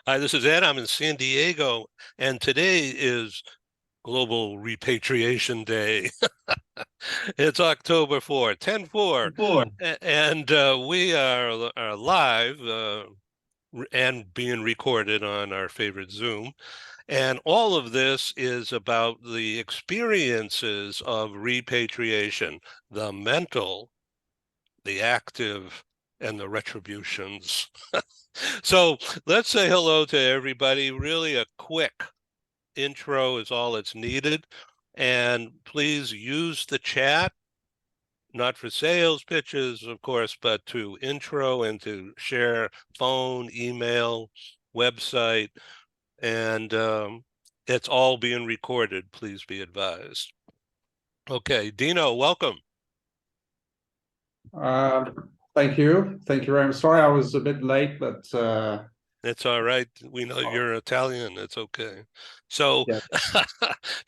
Hi, this is Ed. I'm in San Diego, and today is Global Repatriation Day. It's October 4th, 10/4, Four. and we are live and being recorded on our favorite Zoom. And all of this is about the experiences of repatriation, the mental, the active, and the retributions. So let's say hello to everybody. Really, a quick intro is all that's needed. And please use the chat, not for sales pitches, of course, but to intro and to share phone, email, website, and it's all being recorded. Please be advised. Okay, Dino, welcome. Thank you. Thank you very much. Sorry I was a bit late, but It's all right. We know you're Italian. It's okay. So, yeah.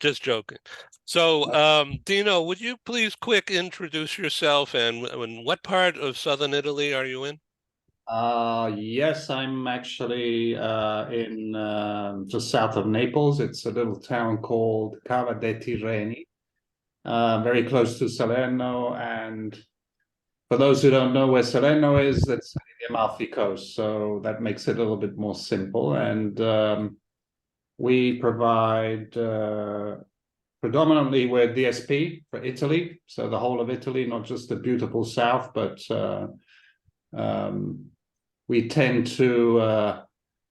just joking. So, Dino, would you please quick introduce yourself and what part of southern Italy are you in? Yes, I'm actually in just south of Naples. It's a little town called Cava dei Tirreni, very close to Salerno. And for those who don't know where Salerno is, that's the Amalfi Coast. So that makes it a little bit more simple. And we provide predominantly we're DSP for Italy, so the whole of Italy, not just the beautiful south, but um, we tend to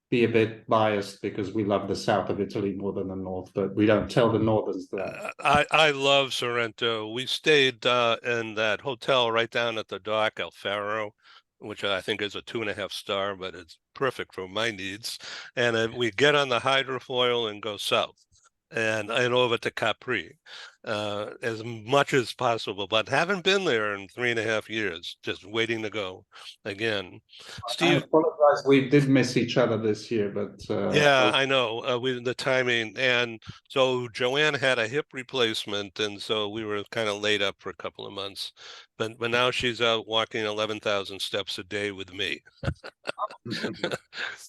be a bit biased because we love the south of Italy more than the north, but we don't tell the northerns that. I love Sorrento. We stayed in that hotel right down at the dock, El Faro, which I think is a 2.5 star, but it's perfect for my needs. And we get on the hydrofoil and go south and over to Capri as much as possible. But haven't been there in 3.5 years, just waiting to go again. I Steve, apologize. We did miss each other this year, but yeah, I know. With the timing, and so Joanne had a hip replacement, and so we were kind of laid up for a couple of months. But now she's out walking 11,000 steps a day with me.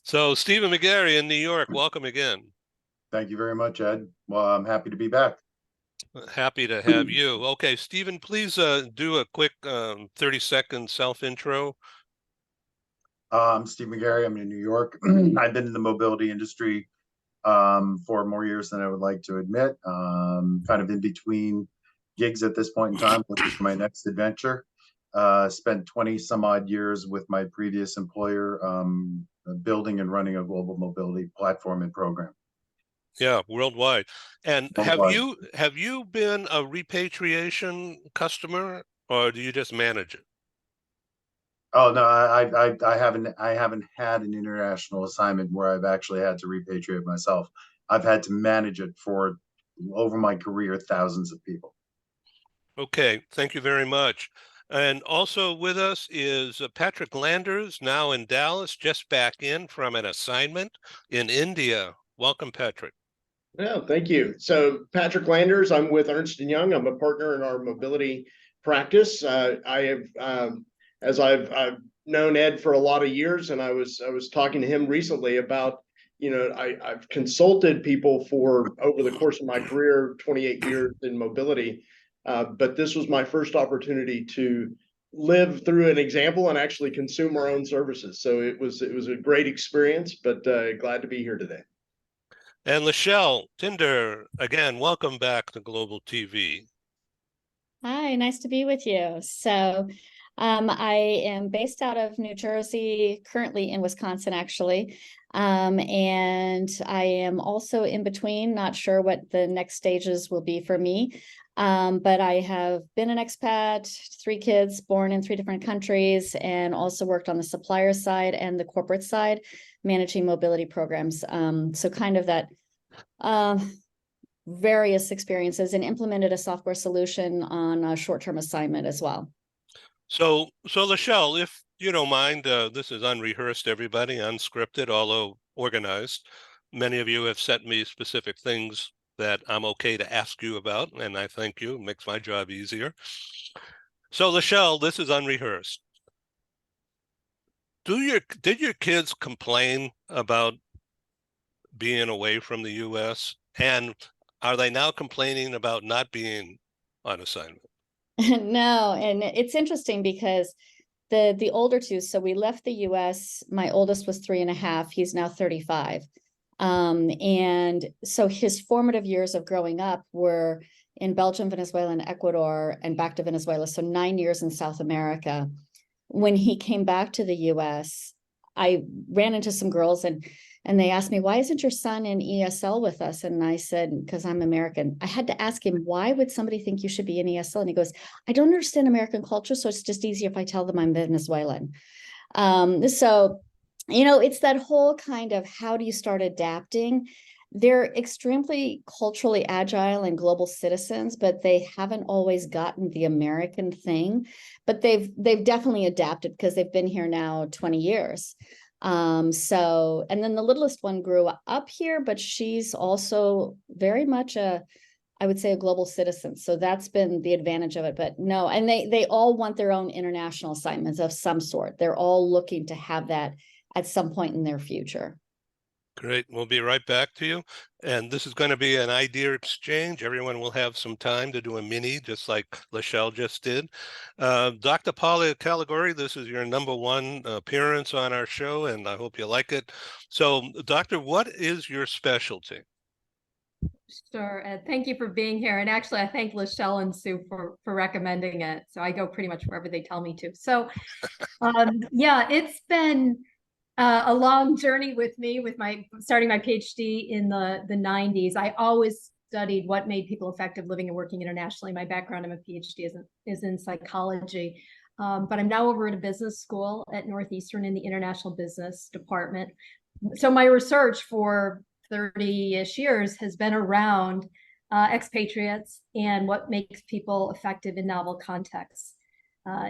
So Stephen McGarry in New York, welcome again. Thank you very much, Ed. Well, I'm happy to be back. Happy to have you. Okay, Stephen, please do a quick 30-second self-intro. I'm Steve McGarry. I'm in New York. I've been in the mobility industry for more years than I would like to admit. Kind of in between gigs at this point in time, looking for my next adventure. Spent 20 some odd years with my previous employer, building and running a global mobility platform and program Yeah, worldwide. And worldwide. have you been a repatriation customer, or do you just manage it? Oh no, I haven't had an international assignment where I've actually had to repatriate myself. I've had to manage it for over my career, thousands of people. Okay, thank you very much. And also with us is Patrick Landers, now in Dallas, just back in from an assignment in India. Welcome, Patrick. Yeah, thank you. So Patrick Landers, I'm with Ernst& Young. I'm a partner in our mobility practice. I have, as I've known Ed for a lot of years, and I was talking to him recently about, I've consulted people for over the course of my career, 28 years in mobility, but this was my first opportunity to live through an example and actually consume our own services. So it was a great experience, but glad to be here today. And Lachelle Tinder, again, welcome back to Global TV. Hi, nice to be with you. I am based out of New Jersey, currently in Wisconsin, actually. And I am also in between, not sure what the next stages will be for me. But I have been an expat, 3 kids, born in 3 different countries, and also worked on the supplier side and the corporate side, managing mobility programs. So kind of that various experiences, and implemented a software solution on a short-term assignment as well. So Lachelle, if you don't mind, this is unrehearsed, everybody, unscripted, although organized. Many of you have sent me specific things that I'm okay to ask you about, and I thank you. It makes my job easier. So Lachelle, this is unrehearsed. Did your kids complain about being away from the U.S.? And are they now complaining about not being on assignment? No, and it's interesting because the older two, so we left the US, my oldest was 3.5, he's now 35. And so his formative years of growing up were in Belgium, Venezuela, and Ecuador, and back to Venezuela. So 9 years in South America. When he came back to the US, I ran into some girls and they asked me, why isn't your son in ESL with us? And I said, because I'm American. I had to ask him, why would somebody think you should be in ESL? And he goes, I don't understand American culture, so it's just easier if I tell them I'm Venezuelan. So, it's that whole kind of how do you start adapting? They're extremely culturally agile and global citizens, but they haven't always gotten the American thing. But they've definitely adapted because they've been here now 20 years. So, and then the littlest one grew up here, but she's also very much I would say a global citizen. So that's been the advantage of it. But no, and they all want their own international assignments of some sort. They're all looking to have that at some point in their future. Great. We'll be right back to you. And this is going to be an idea exchange. Everyone will have some time to do a mini, just like Lachelle just did. Dr. Paula Caligari, this is your #1 appearance on our show, and I hope you like it. So, Doctor, what is your specialty? Sure. Thank you for being here. And actually, I thank Lachelle and Sue for recommending it. So I go pretty much wherever they tell me to. So yeah, it's been a long journey with me with my starting my PhD in the 90s. I always studied what made people effective living and working internationally. My background, I'm a PhD is in psychology. But I'm now over at a business school at Northeastern in the international business department. So my research for 30-ish years has been around expatriates and what makes people effective in novel contexts.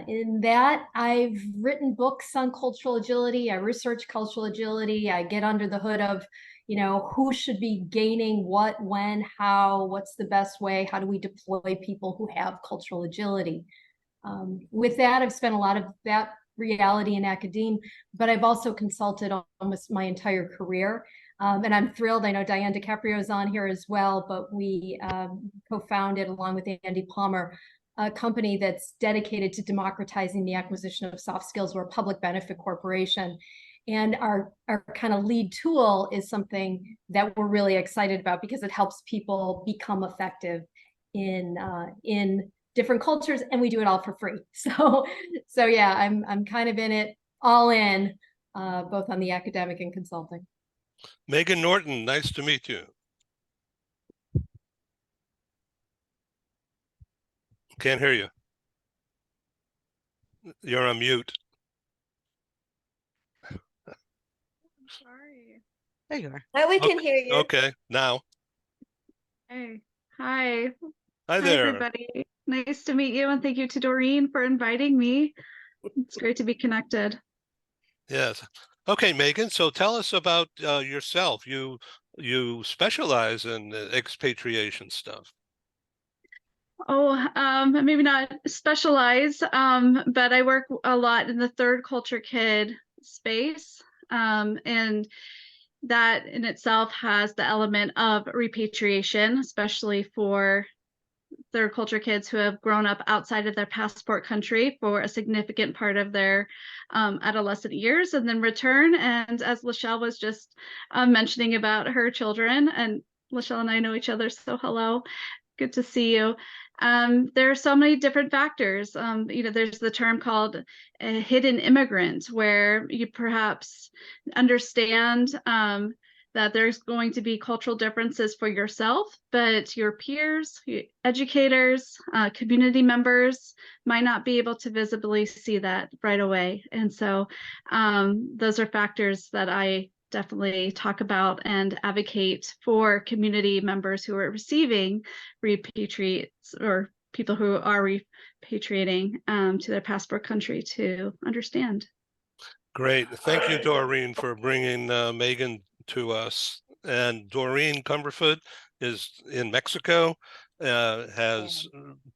In that, I've written books on cultural agility. I research cultural agility. I get under the hood of, who should be gaining what, when, how, what's the best way, how do we deploy people who have cultural agility. With that, I've spent a lot of that reality in academia, but I've also consulted almost my entire career. And I'm thrilled. I know Diane DiCaprio is on here as well, but we co-founded along with Andy Palmer a company that's dedicated to democratizing the acquisition of soft skills. We're a public benefit corporation. And our kind of lead tool is something that we're really excited about because it helps people become effective in different cultures, and we do it all for free. So yeah, I'm kind of in it all in, both on the academic and consulting. Megan Norton, nice to meet you. Can't hear you. You're on mute. Sorry. There you are. Now we can hear you. Okay, now. Hey. Hi. Hi Hi, there. everybody. Nice to meet you, and thank you to Doreen for inviting me. It's great to be connected. Yes. Okay, Megan, so tell us about yourself. You specialize in expatriation stuff. Oh, maybe not specialize, but I work a lot in the third culture kid space. And that in itself has the element of repatriation, especially for third culture kids who have grown up outside of their passport country for a significant part of their adolescent years and then return. And as Lachelle was just mentioning about her children, and Lachelle and I know each other, so hello, good to see you. There are so many different factors. There's the term called a hidden immigrant, where you perhaps understand that there's going to be cultural differences for yourself, but your peers, educators, community members might not be able to visibly see that right away. And so those are factors that I definitely talk about and advocate for community members who are receiving repatriates or people who are repatriating to their passport country to understand. Great. Thank you, Doreen, for bringing Megan to us. And Doreen Cumberford is in Mexico, has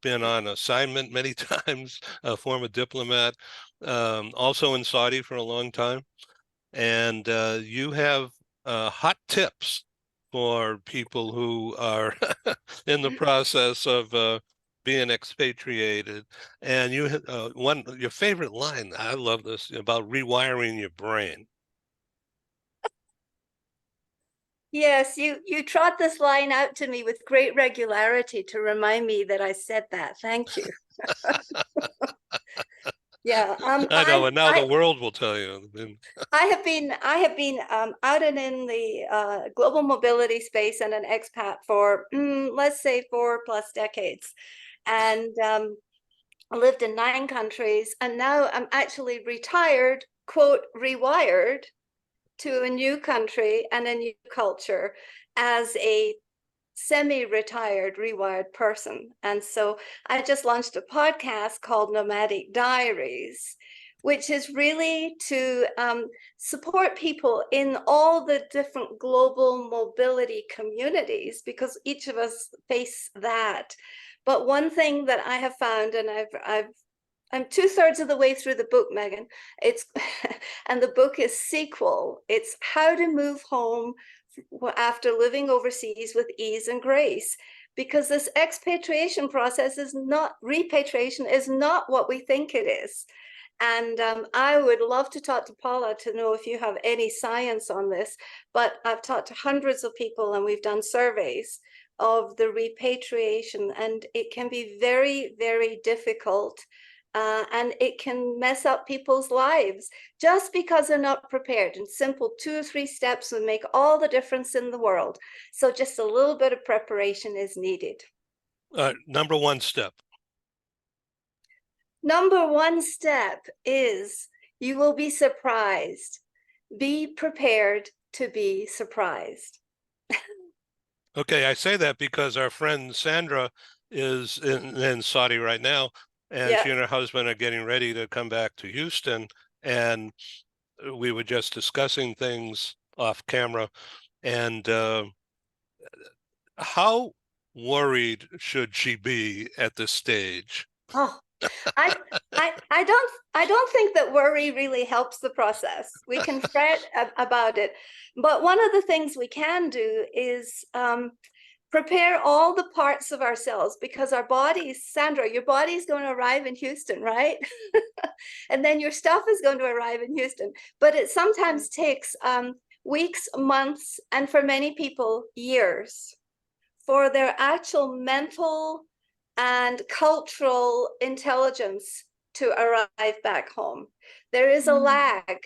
been on assignment many times, a former diplomat, also in Saudi for a long time. And you have hot tips for people who are in the process of being expatriated. And you your favorite line, I love this, about rewiring your brain. Yes, you trot this line out to me with great regularity to remind me that I said that. Thank you. Yeah, I know, and now the world will tell you. I have been out and in the global mobility space and an expat for let's say 4+ decades, and lived in 9 countries, and now I'm actually retired, quote, rewired to a new country and a new culture as a semi-retired rewired person. And so I just launched a podcast called Nomadic Diaries, which is really to support people in all the different global mobility communities, because each of us face that. But one thing that I have found, and I'm 2/3 of the way through the book, Megan. It's and the book is sequel. It's how to move home after living overseas with ease and grace. Because this expatriation process is not, repatriation is not what we think it is. And I would love to talk to Paula to know if you have any science on this, but I've talked to hundreds of people and we've done surveys of the repatriation, and it can be very, very difficult. And it can mess up people's lives just because they're not prepared. And simple 2 or 3 steps would make all the difference in the world. So just a little bit of preparation is needed. Number one step. Number one step is you will be surprised. Be prepared to be surprised. Okay, I say that because our friend Sandra is in Saudi right now, and Yeah. she and her husband are getting ready to come back to Houston. And we were just discussing things off camera. And how worried should she be at this stage? Oh, I don't think that worry really helps the process. We can fret about it, but one of the things we can do is prepare all the parts of ourselves, because our bodies, Sandra, your body's going to arrive in Houston, right? And then your stuff is going to arrive in Houston, but it sometimes takes weeks, months, and for many people, years for their actual mental and cultural intelligence to arrive back home. There is a lag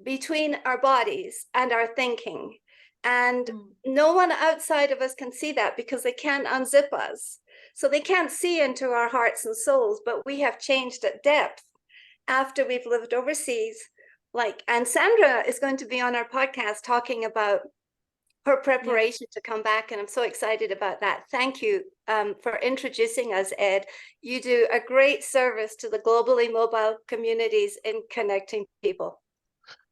between our bodies and our thinking. And no one outside of us can see that because they can't unzip us. So they can't see into our hearts and souls, but we have changed at depth after we've lived overseas. And Sandra is going to be on our podcast talking about her preparation to come back, and I'm so excited about that. Thank you for introducing us, Ed. You do a great service to the globally mobile communities in connecting people.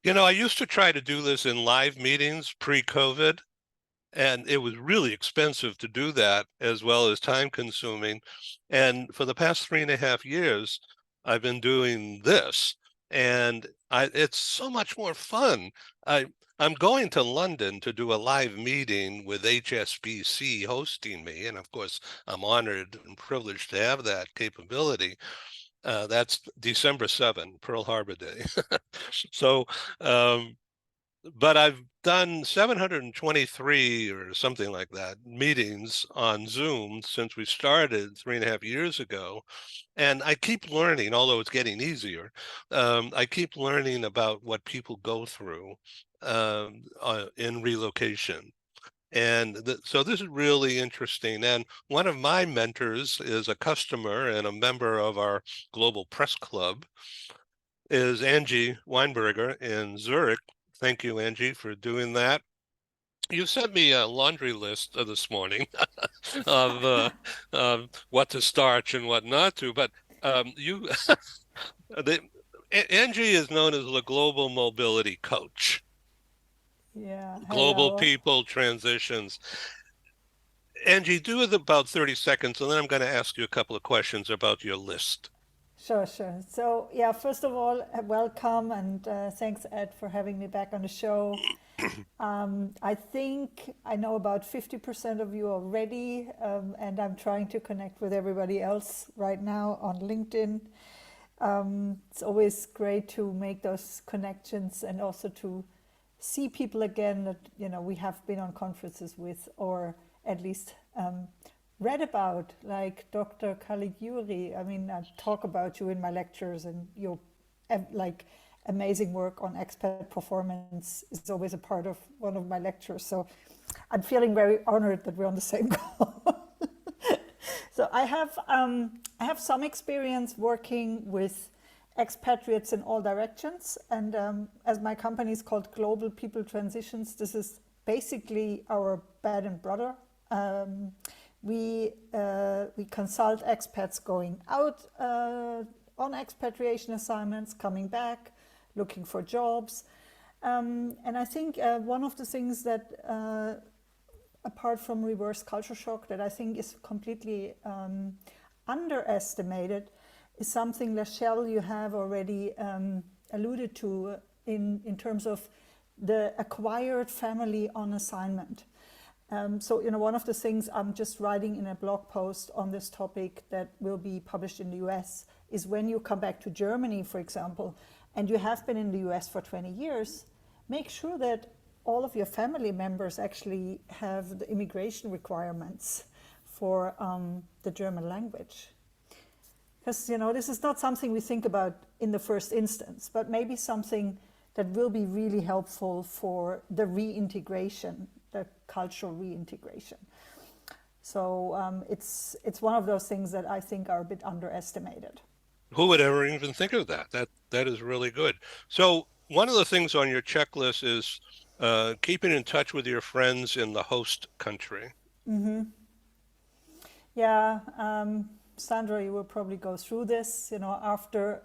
You know, I used to try to do this in live meetings pre-COVID, and it was really expensive to do that, as well as time consuming. And for the past 3.5 years, I've been doing this, and it's so much more fun. I'm going to London to do a live meeting with HSBC hosting me, and of course, I'm honored and privileged to have that capability. That's December 7, Pearl Harbor Day. So, but I've done 723 or something like that meetings on Zoom since we started 3.5 years ago. And I keep learning, although it's getting easier. I keep learning about what people go through in relocation. And so this is really interesting. And one of my mentors is a customer and a member of our global press club, is Angie Weinberger in Zurich. Thank you, Angie, for doing that. You sent me a laundry list this morning of what to starch and what not to, but you, Angie is known as the global mobility coach. Yeah, Global hello. people transitions. Angie, do it about 30 seconds, and then I'm going to ask you a couple of questions about your list. Sure. So, yeah, first of all, welcome, and thanks, Ed, for having me back on the show. I think I know about 50% of you already, and I'm trying to connect with everybody else right now on LinkedIn. It's always great to make those connections and also to see people again that we have been on conferences with, or at least read about, like Dr. Caligiuri. I mean, I talk about you in my lectures, and your like amazing work on expat performance is always a part of one of my lectures. So I'm feeling very honored that we're on the same call. So I have some experience working with expatriates in all directions, and as my company is called Global People Transitions, this is basically our bread and butter. We consult expats going out on expatriation assignments, coming back, looking for jobs, and I think one of the things that apart from reverse culture shock, that I think is completely underestimated, is something, Lachelle, you have already alluded to in terms of the acquired family on assignment. So, one of the things I'm just writing in a blog post on this topic that will be published in the US is when you come back to Germany, for example, and you have been in the US for 20 years, make sure that all of your family members actually have the immigration requirements for the German language. Because, this is not something we think about in the first instance, but maybe something that will be really helpful for the reintegration, the cultural reintegration. So it's one of those things that I think are a bit underestimated. Who would ever even think of that? That is really good. So one of the things on your checklist is keeping in touch with your friends in the host country. Mm-hmm. Yeah, Sandra, you will probably go through this. After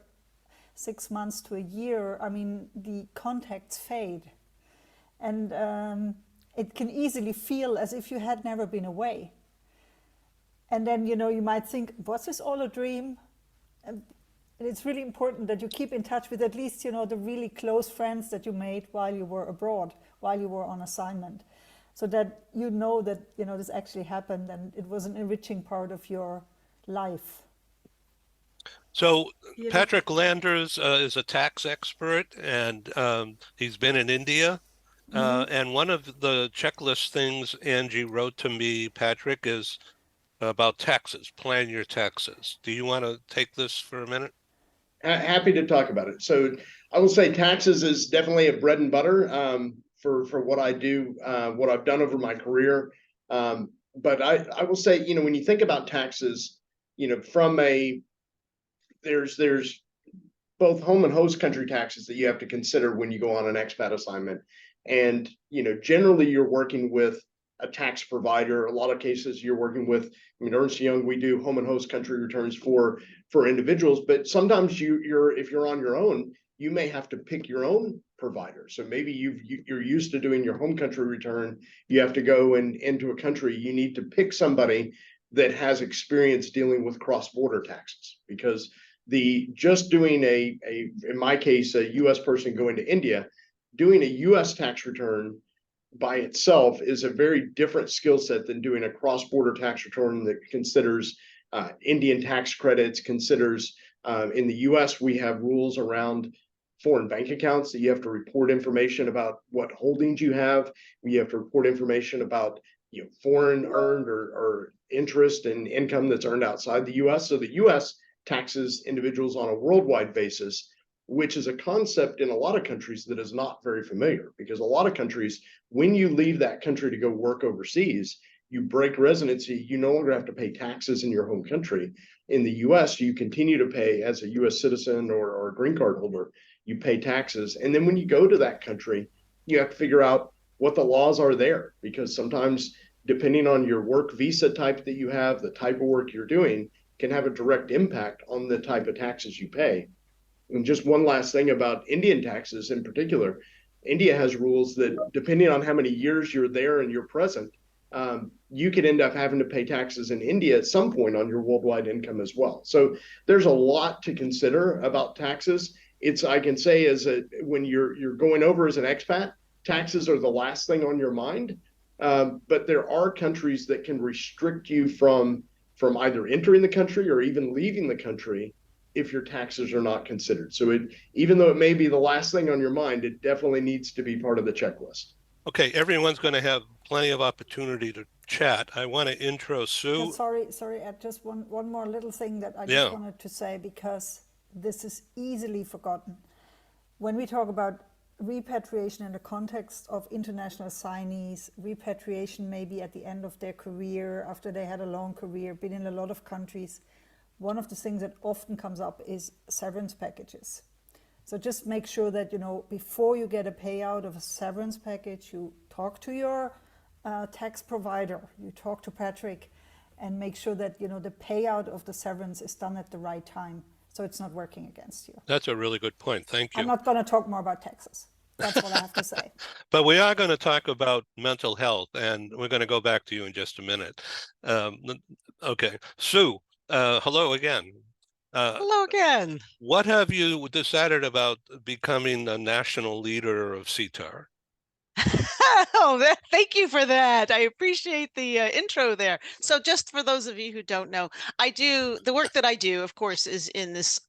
6 months to a year, I mean, the contacts fade, and it can easily feel as if you had never been away. And then you might think, was this all a dream? And it's really important that you keep in touch with at least the really close friends that you made while you were abroad, while you were on assignment, so that that this actually happened and it was an enriching part of your life. So Patrick Landers is a tax expert, and he's been in India. And one of the checklist things Angie wrote to me, Patrick, is about taxes. Plan your taxes. Do you want to take this for a minute? Happy to talk about it. So I will say taxes is definitely a bread and butter for what I do, what I've done over my career. But I will say, when you think about taxes, from there's both home and host country taxes that you have to consider when you go on an expat assignment. And, generally you're working with a tax provider. A lot of cases you're working with, Ernst & Young, we do home and host country returns for individuals, but sometimes if you're on your own, you may have to pick your own provider. So maybe you're used to doing your home country return. You have to go into a country, you need to pick somebody that has experience dealing with cross-border taxes, because just doing in my case, a US person going to India, doing a US tax return by itself is a very different skill set than doing a cross-border tax return that considers Indian tax credits, considers in the US, we have rules around foreign bank accounts that you have to report information about what holdings you have. You have to report information about foreign earned or interest and income that's earned outside the US. So the US taxes individuals on a worldwide basis, which is a concept in a lot of countries that is not very familiar, because a lot of countries, when you leave that country to go work overseas, you break residency, you no longer have to pay taxes in your home country. In the US, you continue to pay as a US citizen or a green card holder, you pay taxes. And then when you go to that country, you have to figure out what the laws are there, because sometimes depending on your work visa type that you have, the type of work you're doing can have a direct impact on the type of taxes you pay. And just one last thing about Indian taxes in particular, India has rules that depending on how many years you're there and you're present, you could end up having to pay taxes in India at some point on your worldwide income as well. So there's a lot to consider about taxes. I can say when you're going over as an expat, taxes are the last thing on your mind. But there are countries that can restrict you from either entering the country or even leaving the country if your taxes are not considered. So even though it may be the last thing on your mind, it definitely needs to be part of the checklist. Okay, everyone's going to have plenty of opportunity to chat. I want to intro Sue. Sorry, Ed, just one more little thing that I just Yeah. wanted to say, because this is easily forgotten. When we talk about repatriation in the context of international signees, repatriation maybe at the end of their career, after they had a long career, been in a lot of countries, one of the things that often comes up is severance packages. So just make sure that, before you get a payout of a severance package, you talk to your tax provider, you talk to Patrick, and make sure that, the payout of the severance is done at the right time, so it's not working against you. That's a really good point. Thank I'm you. not going to talk more about taxes. That's what I have to say. But we are going to talk about mental health, and we're going to go back to you in just a minute. Okay, Sue, hello again. Hello again. What have you decided about becoming a national leader of CTAR? Oh, thank you for that. I appreciate the intro there. So just for those of you who don't know, the work that I do, of course, is in this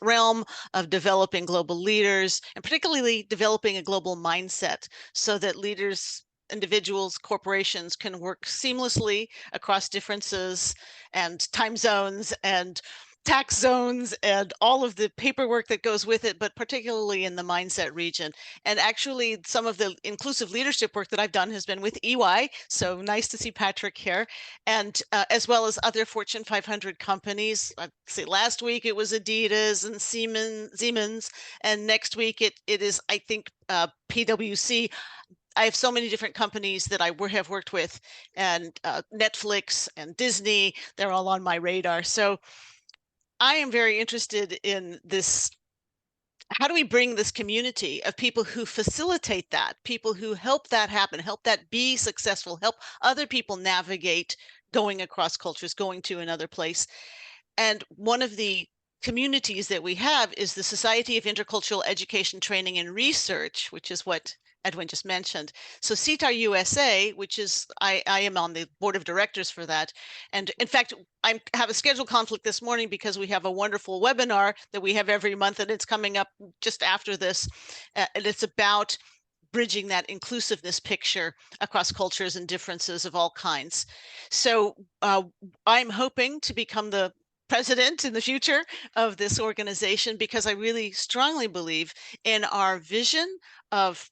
realm of developing global leaders, and particularly developing a global mindset so that leaders, individuals, corporations can work seamlessly across differences and time zones and tax zones and all of the paperwork that goes with it, but particularly in the mindset region. And actually, some of the inclusive leadership work that I've done has been with EY. So nice to see Patrick here, and as well as other Fortune 500 companies. I'd say last week it was Adidas and Siemens, and next week it is, I think, PwC. I have so many different companies that I have worked with, and Netflix and Disney, they're all on my radar. So I am very interested in this. How do we bring this community of people who facilitate that, people who help that happen, help that be successful, help other people navigate going across cultures, going to another place? And one of the communities that we have is the Society of Intercultural Education, Training, and Research, which is what Edwin just mentioned. So CTAR USA, which is, I am on the board of directors for that. And in fact, I have a schedule conflict this morning because we have a wonderful webinar that we have every month, and it's coming up just after this. And it's about bridging that inclusiveness picture across cultures and differences of all kinds. So I'm hoping to become the president in the future of this organization because I really strongly believe in our vision of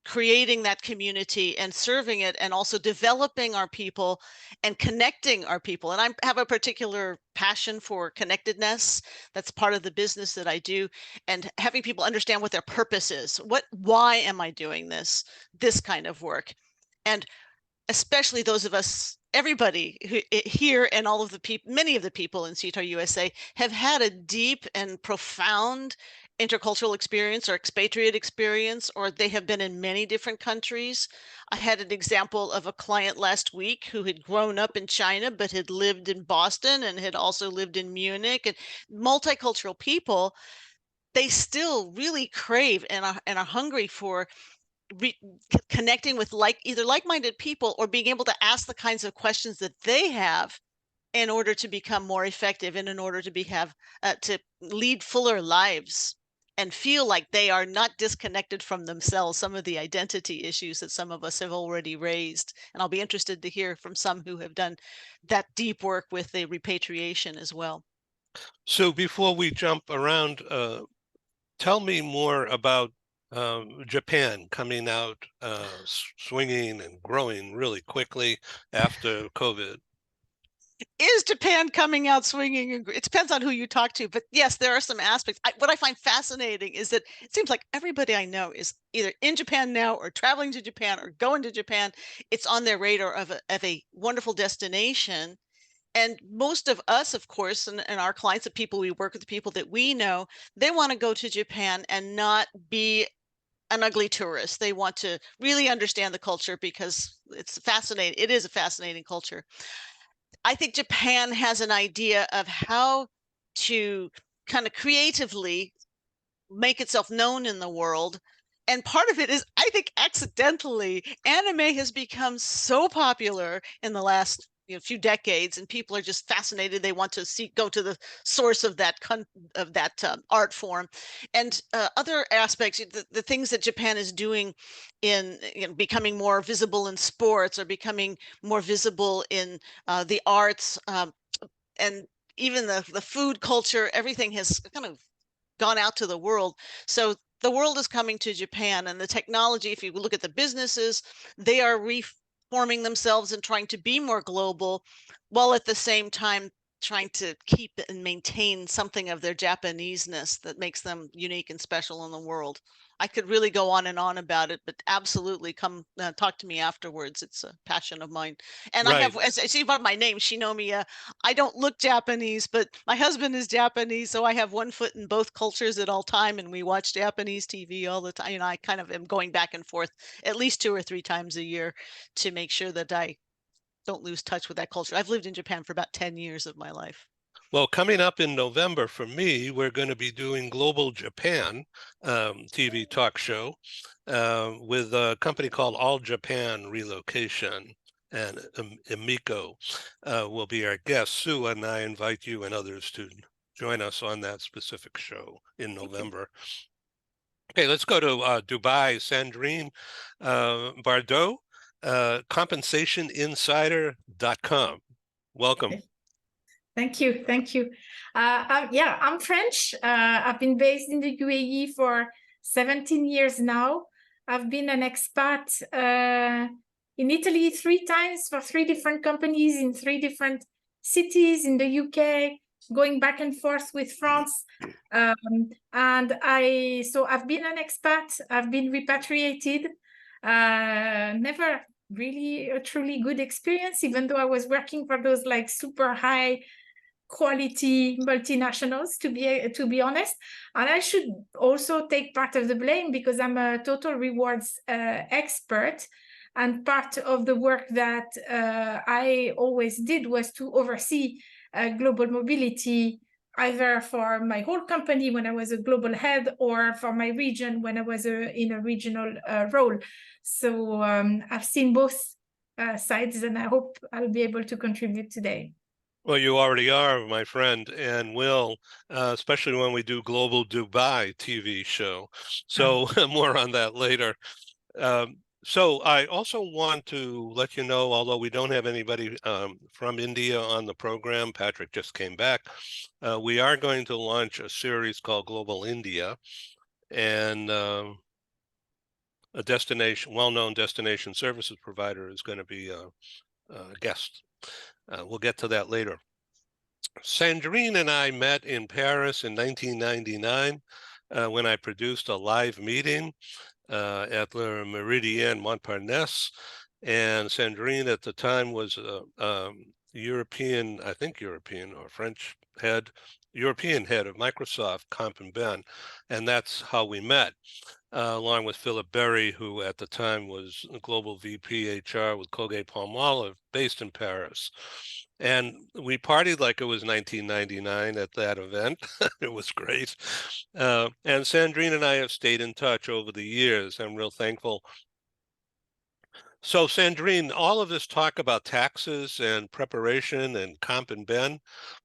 creating that community and serving it, and also developing our people and connecting our people. And I have a particular passion for connectedness. That's part of the business that I do, and having people understand what their purpose is. Why am I doing this kind of work? And especially those of us, everybody who here, and all of the people, many of the people in CTAR USA have had a deep and profound intercultural experience or expatriate experience, or they have been in many different countries. I had an example of a client last week who had grown up in China, but had lived in Boston and had also lived in Munich. And multicultural people, they still really crave and are hungry for connecting with either like-minded people, or being able to ask the kinds of questions that they have in order to become more effective and in order to to lead fuller lives and feel like they are not disconnected from themselves, some of the identity issues that some of us have already raised. And I'll be interested to hear from some who have done that deep work with the repatriation as well. So before we jump around, tell me more about Japan coming out swinging and growing really quickly after COVID. Is Japan coming out swinging? It depends on who you talk to, but yes, there are some aspects. What I find fascinating is that it seems like everybody I know is either in Japan now, or traveling to Japan, or going to Japan. It's on their radar of a wonderful destination. And most of us, of course, and our clients, the people we work with, the people that we know, they want to go to Japan and not be an ugly tourist. They want to really understand the culture because it's fascinating. It is a fascinating culture. I think Japan has an idea of how to kind of creatively make itself known in the world And part of it is, I think, accidentally, anime has become so popular in the last few decades, and people are just fascinated. They want to go to the source of that art form, and other aspects, the things that Japan is doing in becoming more visible in sports, or becoming more visible in the arts, and even the food culture. Everything has kind of gone out to the world. So the world is coming to Japan, and the technology, if you look at the businesses, they are reforming themselves and trying to be more global, while at the same time trying to keep and maintain something of their Japaneseness that makes them unique and special in the world. I could really go on and on about it, but absolutely come talk to me afterwards. It's a passion of mine. And I Right. have, as I see by my name, Shinomiya, I don't look Japanese, but my husband is Japanese, so I have one foot in both cultures at all time, and we watch Japanese TV all the time. I kind of am going back and forth at least 2 or 3 times a year to make sure that I don't lose touch with that culture. I've lived in Japan for about 10 years of my life. Well, coming up in November for me, we're going to be doing Global Japan TV talk show with a company called All Japan Relocation. And Emiko will be our guest. Sue and I invite you and others to join us on that specific show in November. Okay, let's go to Dubai. Sandrine Bardot, compensationinsider.com. Welcome. Thank you. Thank you. Yeah, I'm French. I've been based in the UAE for 17 years now. I've been an expat in Italy 3 times for 3 different companies in 3 different cities in the UK, going back and forth with France. And I've been an expat. I've been repatriated. Never really a truly good experience, even though I was working for those like super high quality multinationals, to be honest. And I should also take part of the blame, because I'm a total rewards expert, and part of the work that I always did was to oversee global mobility, either for my whole company when I was a global head, or for my region when I was in a regional role. So I've seen both sides, and I hope I'll be able to contribute today. Well, you already are, my friend, and will, especially when we do Global Dubai TV show. So more on that later. So I also want to let you know, although we don't have anybody from India on the program, Patrick just came back, we are going to launch a series called Global India, and a well-known destination services provider is going to be a guest. We'll get to that later. Sandrine and I met in Paris in 1999 when I produced a live meeting at Le Méridien Montparnasse. And Sandrine at the time was European or French European head of Microsoft, Comp and Ben. And that's how we met. Along with Philip Berry, who at the time was Global VP HR with Colgate-Palmolive, based in Paris. And we partied like it was 1999 at that event. It was great. And Sandrine and I have stayed in touch over the years. I'm real thankful. So Sandrine, all of this talk about taxes and preparation and Comp and Ben,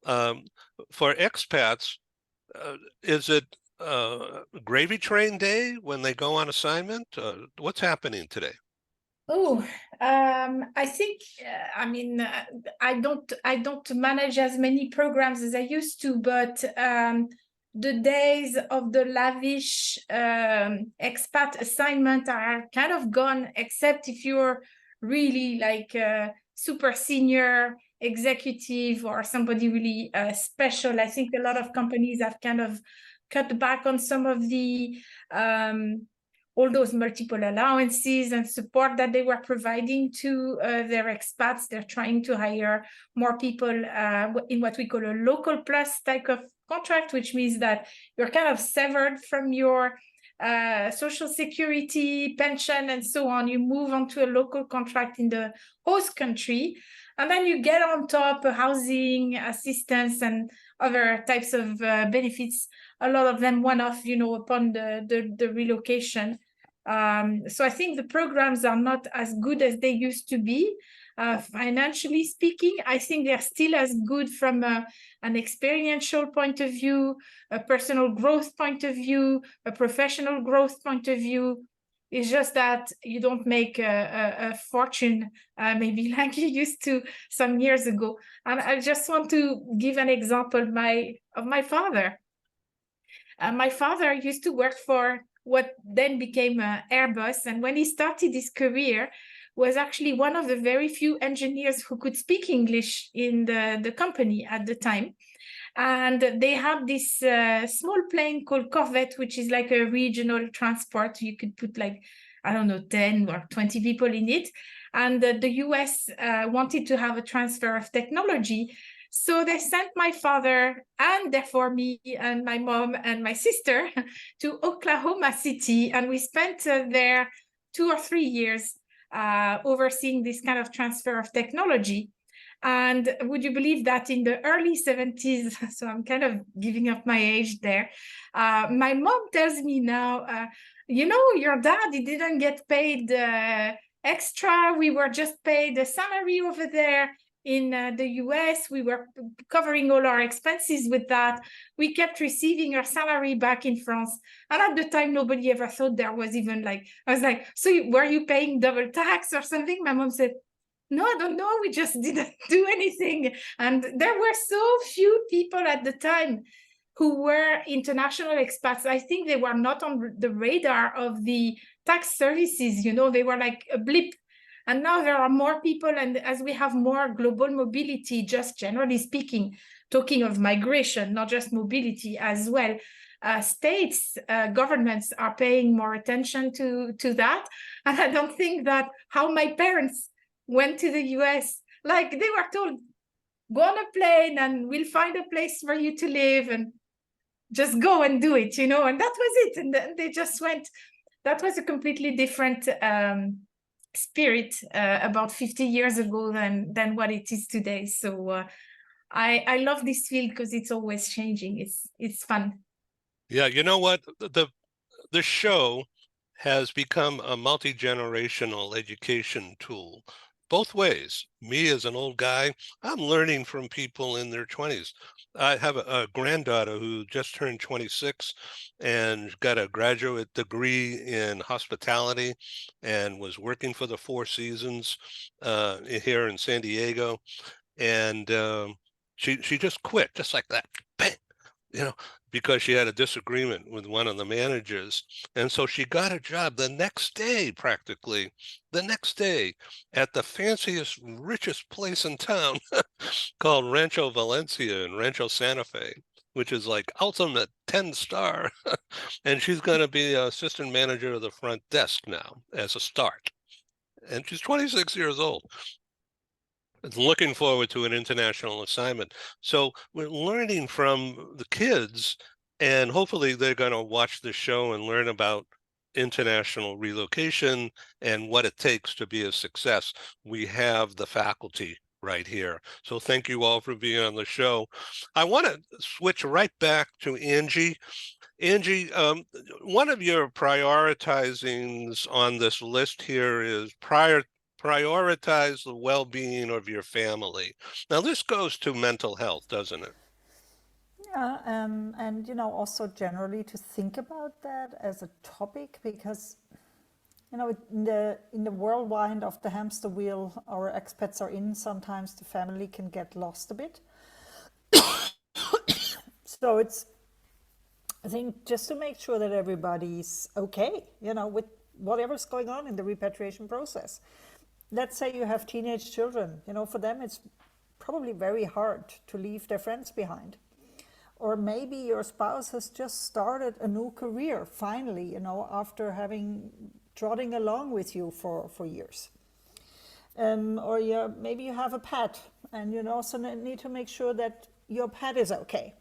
for expats, is it gravy train day when they go on assignment? What's happening today? Oh, I think, I don't manage as many programs as I used to, but the days of the lavish expat assignment are kind of gone, except if you're really like a super senior executive or somebody really special. I think a lot of companies have kind of cut back on some of the all those multiple allowances and support that they were providing to their expats. They're trying to hire more people in what we call a local plus type of contract, which means that you're kind of severed from your social security, pension, and so on. You move on to a local contract in the host country, and then you get on top housing assistance and other types of benefits, a lot of them one-off, upon the relocation. So I think the programs are not as good as they used to be. Financially speaking, I think they're still as good from an experiential point of view, a personal growth point of view, a professional growth point of view. It's just that you don't make a fortune maybe like you used to some years ago. And I just want to give an example of my father. My father used to work for what then became Airbus, and when he started his career, was actually one of the very few engineers who could speak English in the company at the time. And they had this small plane called Corvette, which is like a regional transport. You could put like, I don't know, 10 or 20 people in it. And the US wanted to have a transfer of technology. So they sent my father and therefore me and my mom and my sister to Oklahoma City. And we spent there 2 or 3 years overseeing this kind of transfer of technology. And would you believe that in the early 70s, so I'm kind of giving up my age there, my mom tells me now, you know, your dad, he didn't get paid extra. We were just paid a salary over there in the US. We were covering all our expenses with that. We kept receiving our salary back in France. And at the time, nobody ever thought there was even like, I was like, so were you paying double tax or something? My mom said, no, I don't know. We just didn't do anything. And there were so few people at the time who were international expats. I think they were not on the radar of the tax services, you know, they were like a blip. And now there are more people. And as we have more global mobility, just generally speaking, talking of migration, not just mobility as well, states, governments are paying more attention to that. And I don't think that how my parents went to the US, like they were told, go on a plane and we'll find a place for you to live and just go and do it, you know, and that was it. And then they just went. That was a completely different spirit about 50 years ago than what it is today. So I love this field because it's always changing. It's fun. Yeah, you know what? The show has become a multi-generational education tool. Both ways. Me as an old guy, I'm learning from people in their 20s. I have a granddaughter who just turned 26 and got a graduate degree in hospitality and was working for the Four Seasons here in San Diego. And she just quit, just like that. Bang! You know, because she had a disagreement with one of the managers. And so she got a job the next day, practically, the next day at the fanciest, richest place in town called Rancho Valencia in Rancho Santa Fe, which is like ultimate 10-star. And she's going to be assistant manager of the front desk now as a start. And she's 26 years old. Looking forward to an international assignment. So we're learning from the kids, and hopefully they're going to watch the show and learn about international relocation and what it takes to be a success. We have the faculty right here. So thank you all for being on the show. I want to switch right back to Angie. Angie, one of your prioritizings on this list here is prioritize the well-being of your family. Now, this goes to mental health, doesn't it? Yeah, and you know, also generally to think about that as a topic, because you know, in the whirlwind of the hamster wheel our expats are in, sometimes the family can get lost a bit. So it's, I think, just to make sure that everybody's okay, you know, with whatever's going on in the repatriation process. Let's say you have teenage children, you know, for them it's probably very hard to leave their friends behind. Or maybe your spouse has just started a new career, finally, you know, after having trotting along with you for years. Or maybe you have a pet, and you also need to make sure that your pet is okay.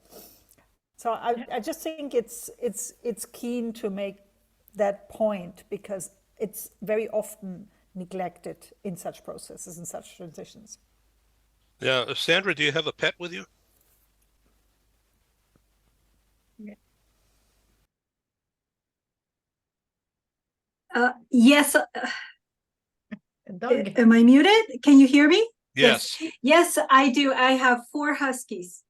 So I just think it's keen to make that point, because it's very often neglected in such processes and such transitions. Yeah, Sandra, do you have a pet with you? Yes, Dog. am I muted? Can you hear me? Yes. Yes, I do. I have 4 huskies.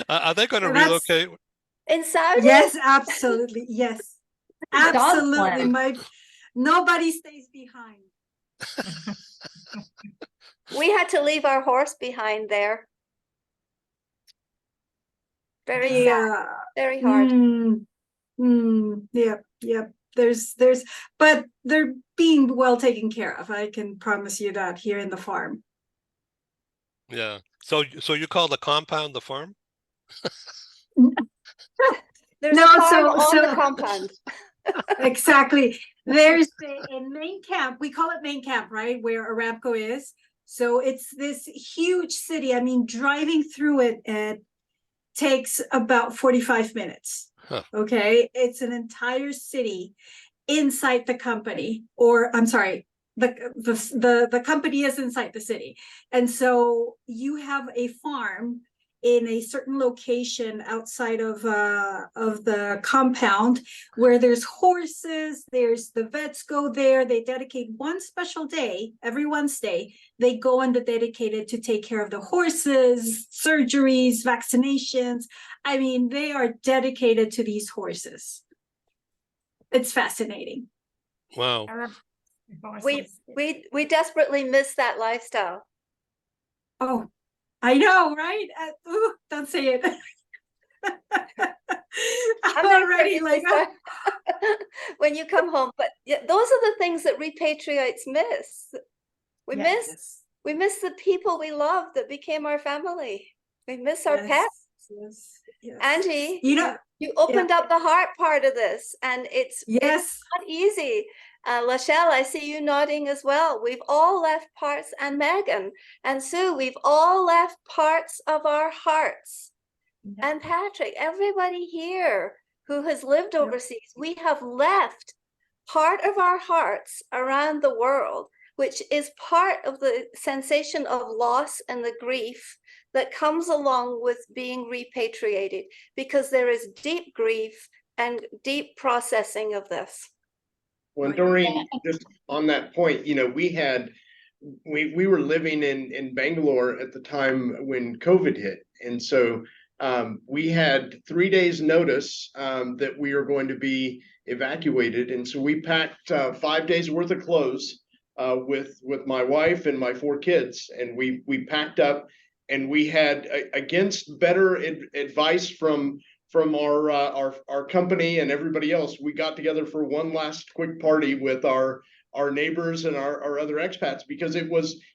Are they going to That's relocate? In Saudi? yes, absolutely. Yes. Dog Absolutely. plan. Nobody stays behind. We had to leave our horse behind there. Very sad, Yeah. very hard. Yep, yep. But they're being well taken care of. I can promise you that here in the farm. Yeah. So you call the compound the farm? There's No, a farm on the so compound. exactly. There's a main camp. We call it main camp, right? Where Aramco is. So it's this huge city. I mean, driving through it takes about 45 minutes. Huh. Okay. It's an entire city inside the company, or I'm sorry, the company is inside the city. And so you have a farm in a certain location outside of the compound where there's horses, there's the vets go there, they dedicate one special day, every Wednesday, they go and dedicated to take care of the horses, surgeries, vaccinations. I mean, they are dedicated to these horses. It's fascinating. Wow. We desperately miss that lifestyle. Oh, I know, right? Ooh, don't say it. I'm already like, when you come home. But yeah, those are the things that repatriates miss. We miss the people we love that became our family. We miss our pets. Yes. Angie, you know, opened up the heart part of this, and it's not easy. Lachelle, I see you nodding as well. We've all left parts, and Megan and Sue, we've all left parts of our hearts. And Patrick, everybody here who has lived overseas, we have left part of our hearts around the world, which is part of the sensation of loss and the grief that comes along with being repatriated, because there is deep grief and deep processing of this. Well, Doreen, just on that point, we were living in Bangalore at the time when COVID hit. And so we had 3 days notice that we are going to be evacuated. And so we packed 5 days worth of clothes with my wife and my 4 kids. And we packed up, and we had, against better advice from our company and everybody else, we got together for one last quick party with our neighbors and our other expats, because it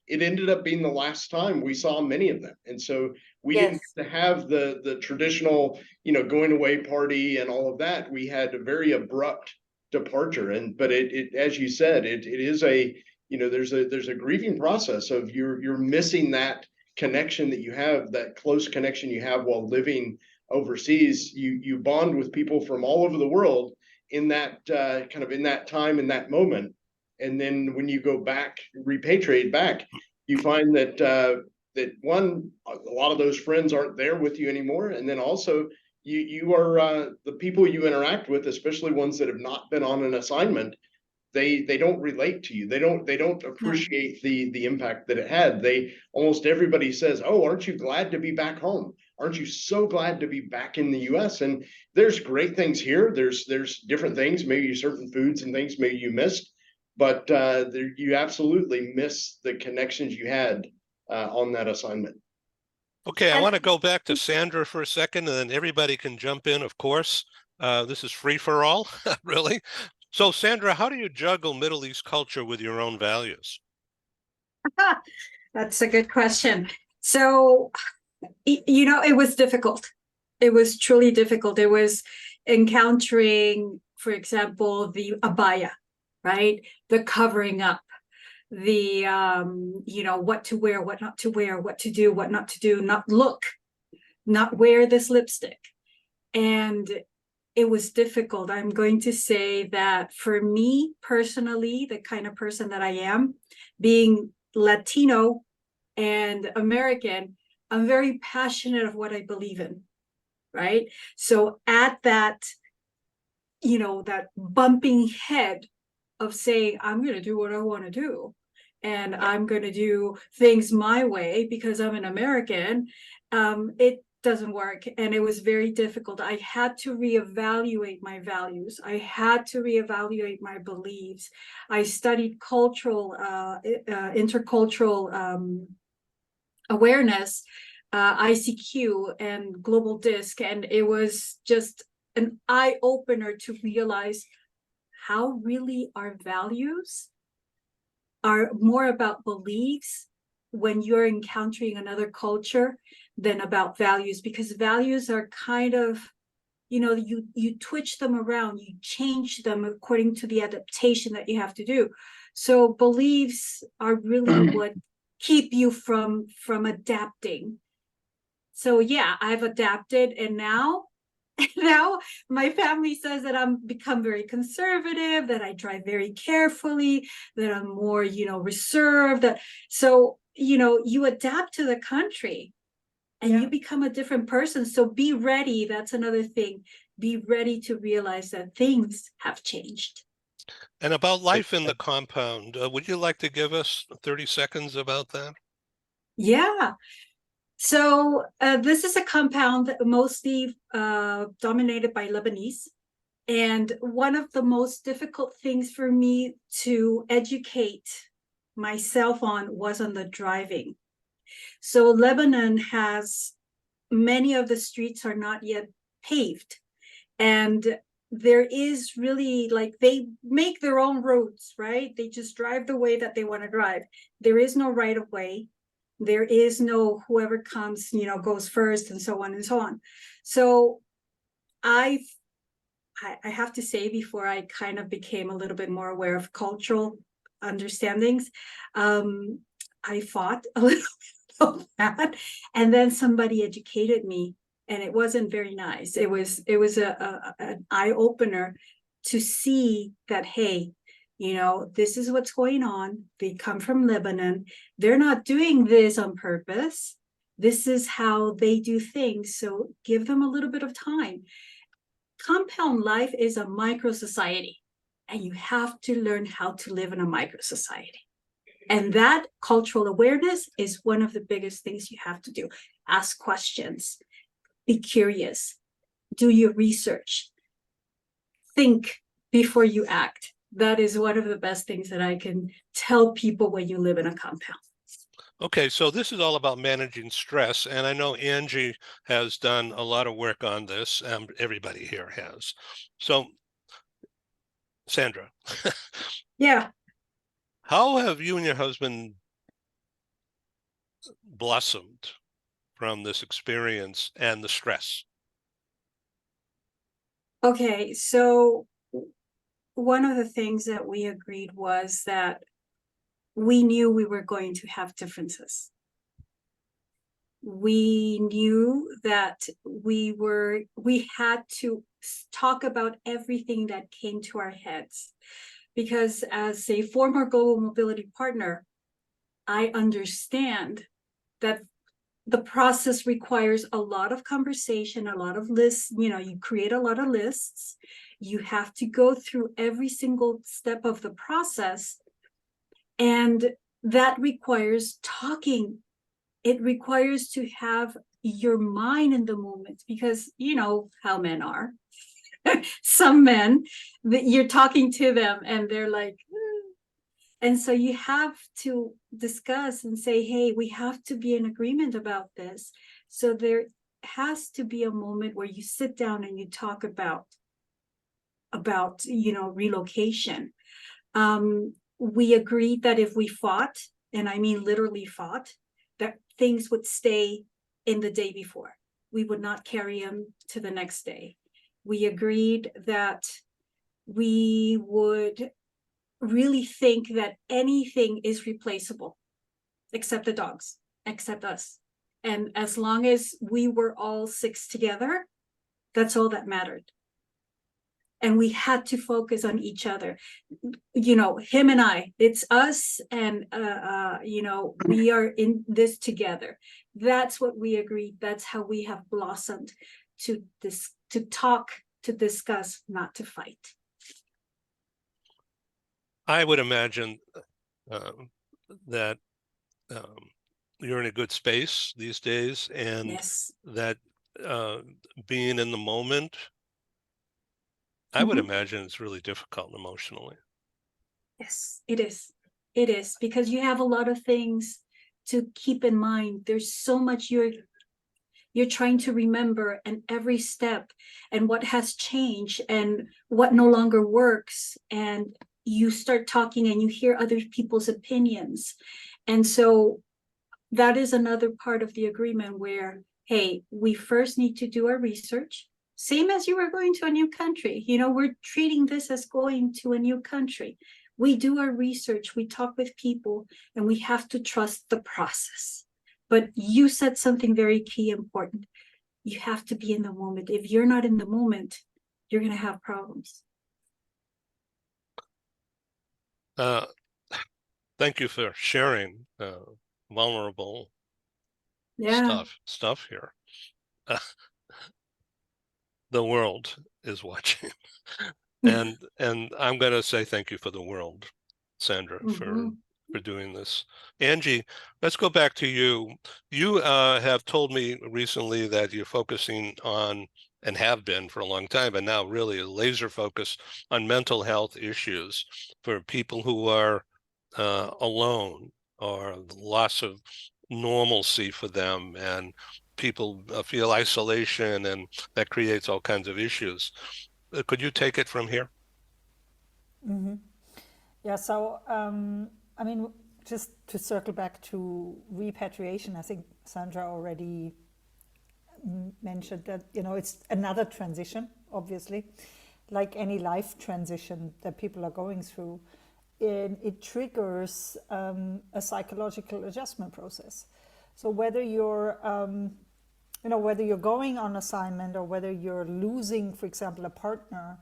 ended up being the last time we saw many of them. And so we didn't get to have the traditional, going away party and all of that. We had a very abrupt departure. But it as you said, it is there's a grieving process of you're missing that connection that you have, that close connection you have while living overseas. You bond with people from all over the world in that in that time, in that moment. And then when you go back, repatriate back, you find that one, a lot of those friends aren't there with you anymore. And then also you are the people you interact with, especially ones that have not been on an assignment, they don't relate to you. They don't appreciate the impact that it had. Almost everybody says, "Oh, aren't you glad to be back home? Aren't you so glad to be back in the US?" And there's great things here. There's different things, maybe certain foods and things maybe you missed, but you absolutely miss the connections you had on that assignment. Okay, I want to go back to Sandra for a second, and then everybody can jump in, of course. This is free for all, really. So, Sandra, how do you juggle Middle East culture with your own values? That's a good question. So, it was difficult. It was truly difficult. It was encountering, for example, the abaya, right? The covering up, the, what to wear, what not to wear, what to do, what not to do, not look, not wear this lipstick. And it was difficult. I'm going to say that for me personally, the kind of person that I am, being Latino and American, I'm very passionate of what I believe in, right? So at that that bumping head of saying, I'm going to do what I want to do. And I'm going to do things my way because I'm an American. It doesn't work. And it was very difficult. I had to reevaluate my values. I had to reevaluate my beliefs. I studied intercultural awareness, ICQ and global disc. And it was just an eye opener to realize how really our values are more about beliefs when you're encountering another culture than about values, because values are kind of, you twitch them around, you change them according to the adaptation that you have to do. So beliefs are really what keep you from adapting. So yeah, I've adapted, and now my family says that I'm become very conservative, that I drive very carefully, that I'm more, reserved. So, you adapt to the country and you become a different person. So be ready. That's another thing. Be ready to realize that things have changed. And about life in the compound, would you like to give us 30 seconds about that? Yeah. So this is a compound mostly dominated by Lebanese. And one of the most difficult things for me to educate myself on was on the driving. So Lebanon has, many of the streets are not yet paved. And there is really, like, they make their own roads, right? They just drive the way that they want to drive. There is no right of way. There is no whoever comes, goes first, and so on and so on. So I have to say, before I kind of became a little bit more aware of cultural understandings, I fought a little bit of that. And then somebody educated me, and it wasn't very nice. It was an eye opener to see that, hey, this is what's going on. They come from Lebanon. They're not doing this on purpose. This is how they do things. So give them a little bit of time. Compound life is a micro society, and you have to learn how to live in a micro society. And that cultural awareness is one of the biggest things you have to do. Ask questions, be curious, do your research, think before you act. That is one of the best things that I can tell people when you live in a compound. Okay, so this is all about managing stress, and I know Angie has done a lot of work on this, and everybody here has. So, Sandra, Yeah. how have you and your husband blossomed from this experience and the stress? Okay, so one of the things that we agreed was that we knew we were going to have differences. We knew that we had to talk about everything that came to our heads, because as a former global mobility partner, I understand that the process requires a lot of conversation, a lot of lists. You create a lot of lists. You have to go through every single step of the process. And that requires talking. It requires to have your mind in the moment, because you know how men are. Some men, that you're talking to them and they're like, and so you have to discuss and say, hey, we have to be in agreement about this. So there has to be a moment where you sit down and you talk about relocation. We agreed that if we fought, and I mean literally fought, that things would stay in the day before. We would not carry them to the next day. We agreed that we would really think that anything is replaceable, except the dogs, except us. And as long as we were all six together, that's all that mattered. And we had to focus on each other. Him and I, it's us, and we are in this together. That's what we agreed. That's how we have blossomed to talk to discuss, not to fight. I would imagine that you're in a good space these days, and Yes. that being in the moment, I would Mhm. imagine it's really difficult emotionally. Yes, it is. It is, because you have a lot of things to keep in mind. There's so much you're trying to remember, and every step, and what has changed, and what no longer works. And you start talking and you hear other people's opinions. And so that is another part of the agreement where, hey, we first need to do our research. Same as you were going to a new country. You know, we're treating this as going to a new country. We do our research, we talk with people, and we have to trust the process. But you said something very key, important. You have to be in the moment. If you're not in the moment, you're going to have problems. Thank you for sharing vulnerable Yeah. stuff here. The world is watching. And I'm going to say thank you for the world, Sandra, for doing this. Angie, let's go back to you. You have told me recently that you're focusing on, and have been for a long time, and now really a laser focus on mental health issues for people who are alone, or loss of normalcy for them, and people feel isolation, and that creates all kinds of issues. Could you take it from here? Yeah, so I mean, just to circle back to repatriation, I think Sandra already mentioned that, you know, it's another transition, obviously, like any life transition that people are going through. It triggers a psychological adjustment process. So whether you're, whether you're going on assignment or whether you're losing, for example, a partner,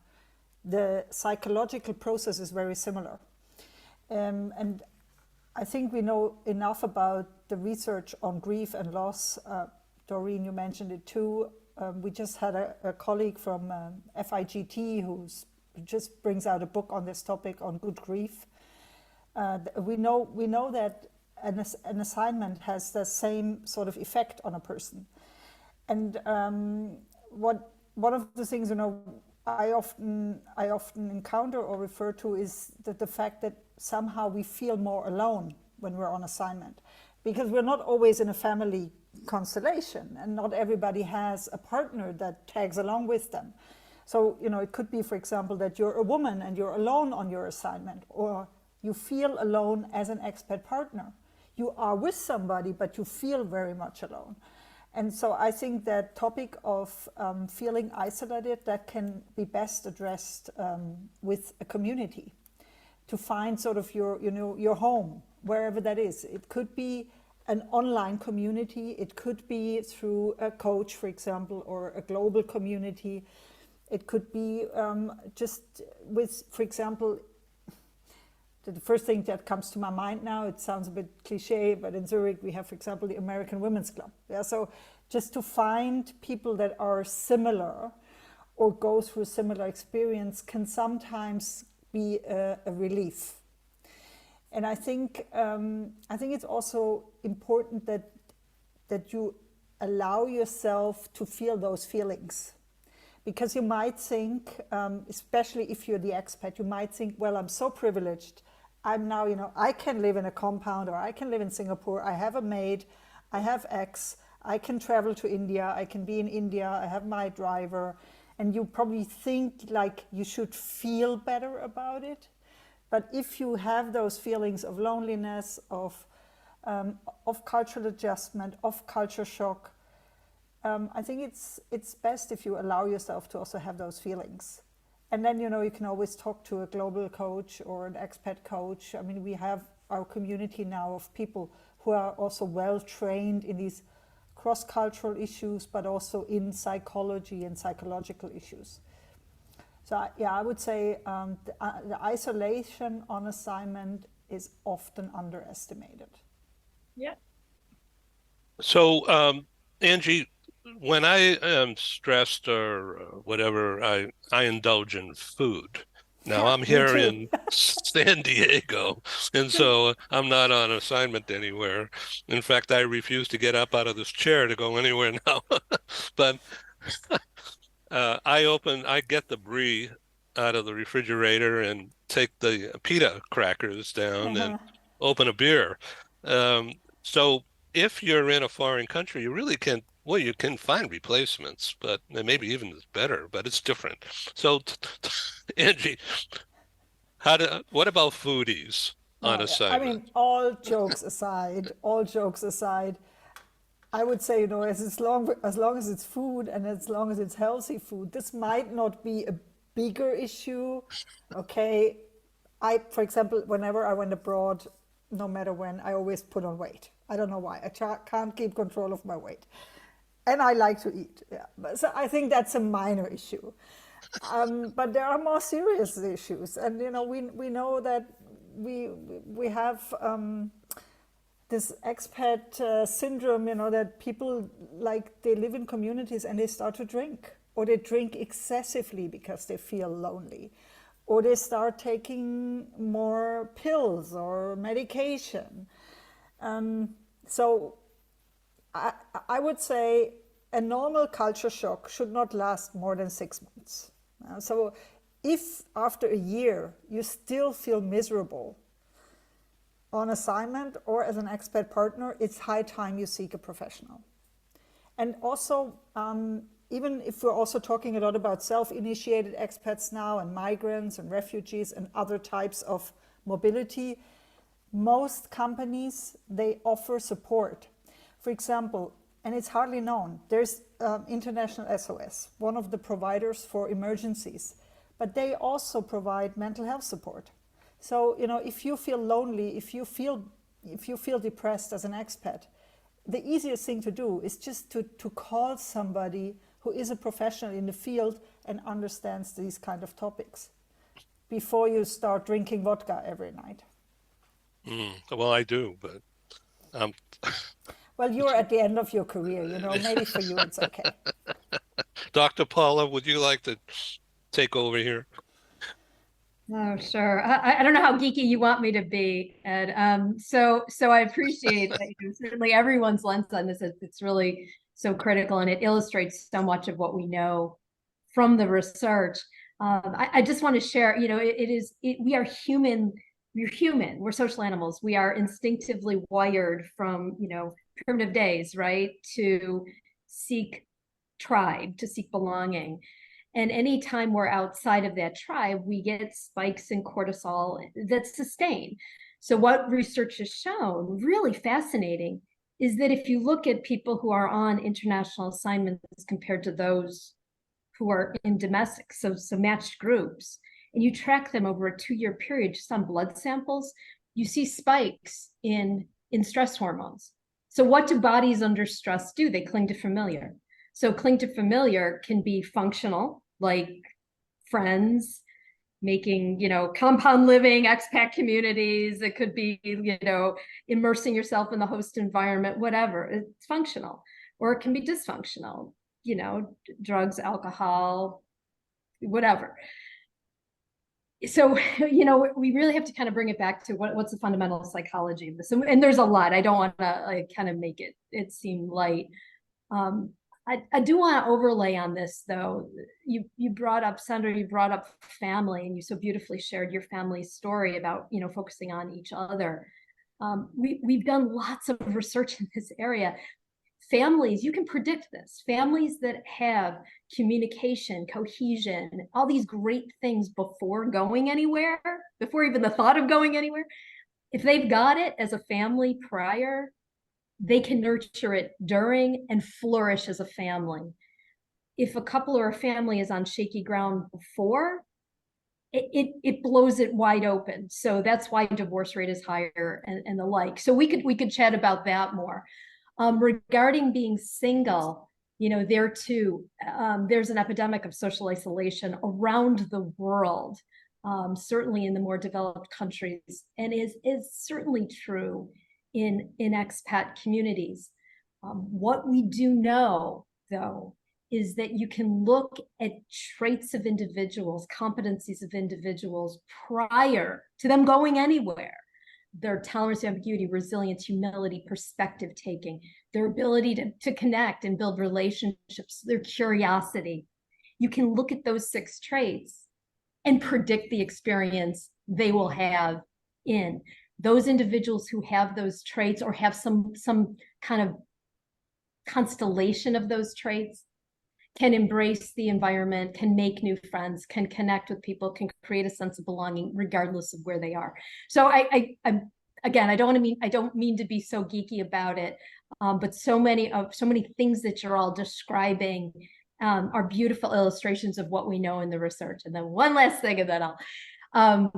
the psychological process is very similar. And I think we know enough about the research on grief and loss. Doreen, you mentioned it too. We just had a colleague from FIGT who just brings out a book on this topic, on good grief. We know that an assignment has the same sort of effect on a person. And one of the things, I often encounter or refer to is that the fact that somehow we feel more alone when we're on assignment, because we're not always in a family constellation, and not everybody has a partner that tags along with them. So, it could be, for example, that you're a woman and you're alone on your assignment, or you feel alone as an expat partner. You are with somebody, but you feel very much alone. And so I think that topic of feeling isolated, that can be best addressed with a community, to find sort of your home, wherever that is. It could be an online community. It could be through a coach, for example, or a global community. It could be just with, for example, the first thing that comes to my mind now, it sounds a bit cliche, but in Zurich we have, for example, the American Women's Club. Yeah, so just to find people that are similar or go through a similar experience can sometimes be a relief. And I think it's also important that you allow yourself to feel those feelings. Because you might think, especially if you're the expat, you might think, well, I'm so privileged. I'm now, I can live in a compound, or I can live in Singapore. I have a maid, I have X, I can travel to India, I can be in India, I have my driver. And you probably think like you should feel better about it. But if you have those feelings of loneliness, of cultural adjustment, of culture shock, I think it's best if you allow yourself to also have those feelings. And then, you can always talk to a global coach or an expat coach. I mean, we have our community now of people who are also well trained in these cross-cultural issues, but also in psychology and psychological issues. So yeah, I would say the isolation on assignment is often underestimated. Yeah. So, Angie, when I am stressed or whatever, I indulge in food. Now I'm Me here too. in San Diego, and so I'm not on assignment anywhere. In fact, I refuse to get up out of this chair to go anywhere now. But I get the brie out of the refrigerator and take the pita crackers down and Uh-huh. open a beer. Um, so if you're in a foreign country, you really can, well, you can find replacements, but and maybe even it's better, but it's different. So, Angie, what about foodies on Oh yeah. I assignment? mean, all jokes aside, I would say, as long as it's food and as long as it's healthy food, this might not be a bigger issue. Okay. For example, whenever I went abroad, no matter when, I always put on weight. I don't know why. Can't keep control of my weight. And I like to eat. Yeah. So I think that's a minor issue. But there are more serious issues. And, we know that we have this expat syndrome, that people, like, they live in communities and they start to drink, or they drink excessively because they feel lonely, or they start taking more pills or medication. So I would say a normal culture shock should not last more than 6 months. So if after a year you still feel miserable on assignment or as an expat partner, it's high time you seek a professional. And also, even if we're also talking a lot about self-initiated expats now, and migrants and refugees and other types of mobility, most companies, they offer support. For example, and it's hardly known, there's International SOS, one of the providers for emergencies, but they also provide mental health support. So, if you feel lonely, if you feel depressed as an expat, the easiest thing to do is just to call somebody who is a professional in the field and understands these kind of topics before you start drinking vodka every night. Well, I do, but um, Well, you're at the end of your career, maybe for you it's okay. Dr. Paula, would you like to take over here? Oh, sure. I don't know how geeky you want me to be, Ed. So I appreciate certainly everyone's lens on this. It's really so critical, and it illustrates so much of what we know from the research. I just want to share, we are human. We're human. We're social animals. We are instinctively wired from, primitive days, right, to seek tribe, to seek belonging. And anytime we're outside of that tribe, we get spikes in cortisol that sustain. So what research has shown, really fascinating, is that if you look at people who are on international assignments compared to those who are in domestic, so matched groups, and you track them over a 2-year period just on blood samples, you see spikes in stress hormones. So what do bodies under stress do? They cling to familiar. So cling to familiar can be functional, like friends, making, compound living, expat communities. It could be, immersing yourself in the host environment, whatever. It's functional. Or it can be dysfunctional, drugs, alcohol, whatever. So, we really have to kind of bring it back to what's the fundamental psychology of this. And there's a lot. I don't want to kind of make it seem light. I do want to overlay on this, though. You brought up, Sandra, you brought up family, and you so beautifully shared your family's story about, focusing on each other. We've done lots of research in this area. Families, you can predict this. Families that have communication, cohesion, all these great things before going anywhere, before even the thought of going anywhere, if they've got it as a family prior, they can nurture it during and flourish as a family. If a couple or a family is on shaky ground before, it blows it wide open. So that's why divorce rate is higher and the like. So we could chat about that more. Regarding being single, there too, there's an epidemic of social isolation around the world, certainly in the more developed countries, and is certainly true in expat communities. What we do know, though, is that you can look at traits of individuals, competencies of individuals prior to them going anywhere. Their tolerance to ambiguity, resilience, humility, perspective taking, their ability to connect and build relationships, their curiosity. You can look at those 6 traits and predict the experience they will have in. Those individuals who have those traits or have some kind of constellation of those traits can embrace the environment, can make new friends, can connect with people, can create a sense of belonging regardless of where they are. So again, I don't mean to be so geeky about it, but so many things that you're all describing are beautiful illustrations of what we know in the research. And then one last thing, and then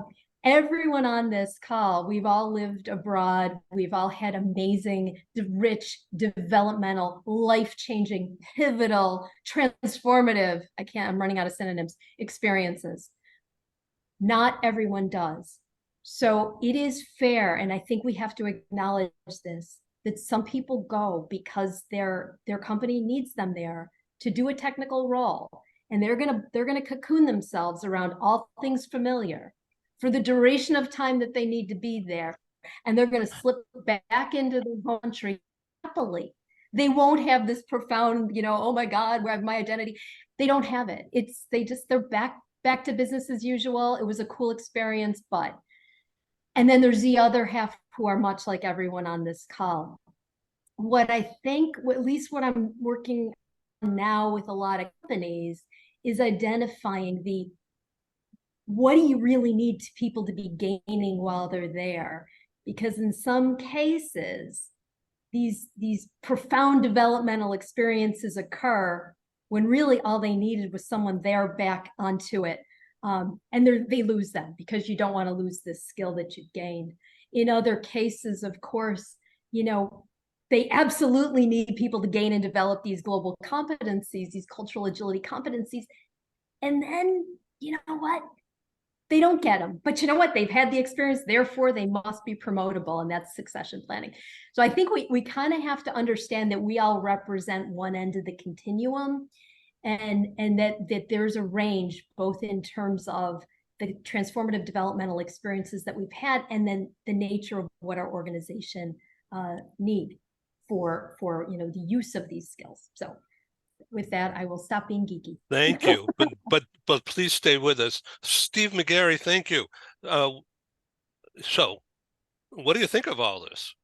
everyone on this call, we've all lived abroad. We've all had amazing, rich, developmental, life-changing, pivotal, transformative, I'm running out of synonyms, experiences. Not everyone does. So it is fair, and I think we have to acknowledge this, that some people go because their company needs them there to do a technical role. And they're gonna cocoon themselves around all things familiar for the duration of time that they need to be there. And they're going to slip back into the country happily. They won't have this profound, oh my God, where I have my identity. They don't have it. They're back to business as usual. It was a cool experience, and then there's the other half who are much like everyone on this call. What I think, at least what I'm working on now with a lot of companies, is identifying what do you really need people to be gaining while they're there? Because in some cases, these profound developmental experiences occur when really all they needed was someone there back onto it. And they lose them because you don't want to lose this skill that you've gained. In other cases, of course, they absolutely need people to gain and develop these global competencies, these cultural agility competencies. And then, you know what? They don't get them, but you know what? They've had the experience, therefore they must be promotable, and that's succession planning. So I think we kind of have to understand that we all represent one end of the continuum, and that there's a range both in terms of the transformative developmental experiences that we've had, and then the nature of what our organization need for the use of these skills. So with that, I will stop being geeky. Thank you, but please stay with us. Steve McGarry, thank you. So, what do you think of all this?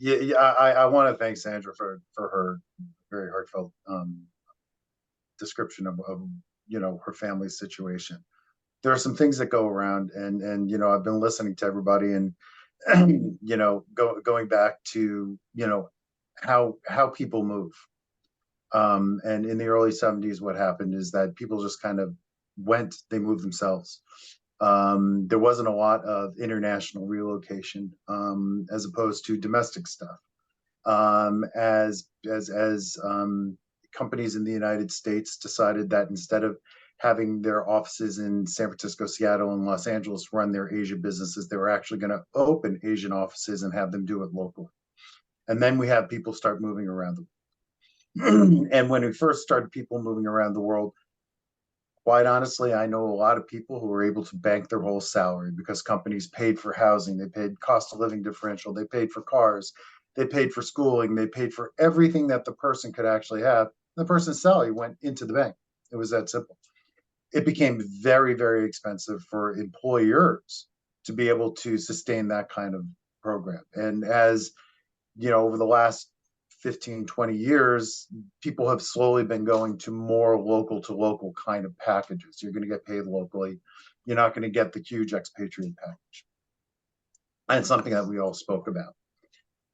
Yeah, I want to thank Sandra for her very heartfelt description of her family's situation. There are some things that go around, and I've been listening to everybody, and going back to how people move. And in the early 70s, what happened is that people just kind of they moved themselves. There wasn't a lot of international relocation as opposed to domestic stuff. As companies in the United States decided that instead of having their offices in San Francisco, Seattle, and Los Angeles run their Asia businesses, they were actually going to open Asian offices and have them do it locally. And then we have people start moving around the world. And when we first started people moving around the world, quite honestly, I know a lot of people who were able to bank their whole salary because companies paid for housing, they paid cost of living differential, they paid for cars, they paid for schooling, they paid for everything that the person could actually have. The person's salary went into the bank. It was that simple. It became very, very expensive for employers to be able to sustain that kind of program. And as over the last 15, 20 years, people have slowly been going to more local to local kind of packages. You're going to get paid locally. You're not going to get the huge expatriate package. And it's something that we all spoke about,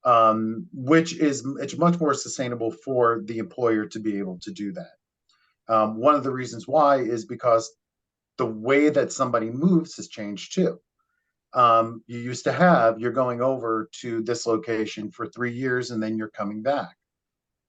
it's much more sustainable for the employer to be able to do that. One of the reasons why is because the way that somebody moves has changed too. You used to have, you're going over to this location for 3 years and then you're coming back.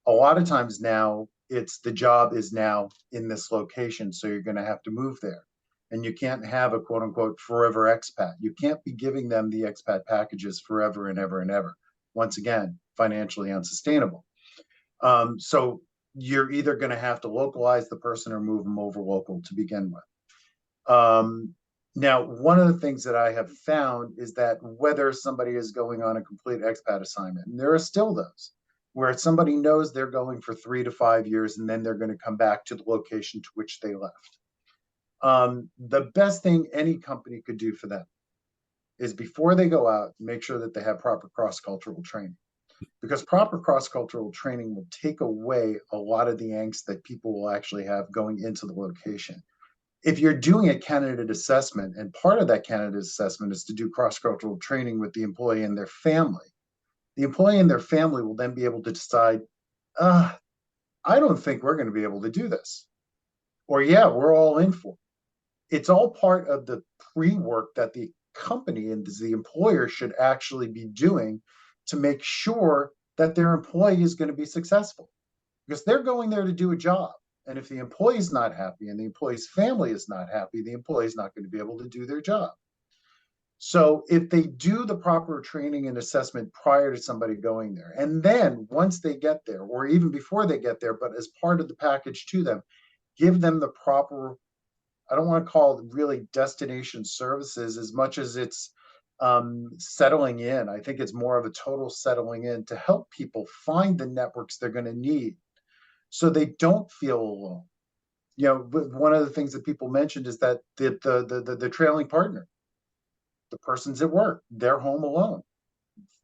A lot of times now, the job is now in this location, so you're going to have to move there. And you can't have a quote unquote forever expat. You can't be giving them the expat packages forever and ever and ever. Once again, financially unsustainable. So you're either going to have to localize the person or move them over local to begin with. Now, one of the things that I have found is that whether somebody is going on a complete expat assignment, and there are still those, where somebody knows they're going for 3 to 5 years and then they're going to come back to the location to which they left. The best thing any company could do for them is before they go out, make sure that they have proper cross-cultural training. Because proper cross-cultural training will take away a lot of the angst that people will actually have going into the location. If you're doing a candidate assessment, and part of that candidate assessment is to do cross-cultural training with the employee and their family, the employee and their family will then be able to decide, I don't think we're going to be able to do this. Or, yeah, we're all in for it. It's all part of the pre-work that the company and the employer should actually be doing to make sure that their employee is going to be successful. Because they're going there to do a job. And if the employee is not happy and the employee's family is not happy, the employee is not going to be able to do their job. So if they do the proper training and assessment prior to somebody going there, and then once they get there, or even before they get there, but as part of the package to them, give them the proper, I don't want to call it really destination services as much as it's settling in. I think it's more of a total settling in to help people find the networks they're going to need so they don't feel alone. You know, one of the things that people mentioned is that the trailing partner, the person's at work, they're home alone,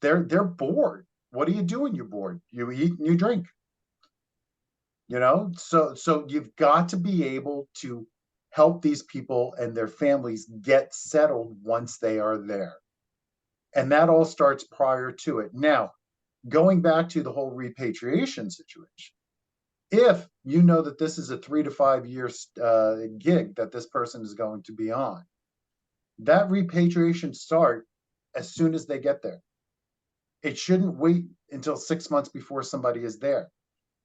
they're bored. What do you do when you're bored? You eat and you drink. You know, so you've got to be able to help these people and their families get settled once they are there. And that all starts prior to it. Now, going back to the whole repatriation situation, if you know that this is a 3 to 5 year gig that this person is going to be on, that repatriation start as soon as they get there. It shouldn't wait until 6 months before somebody is there.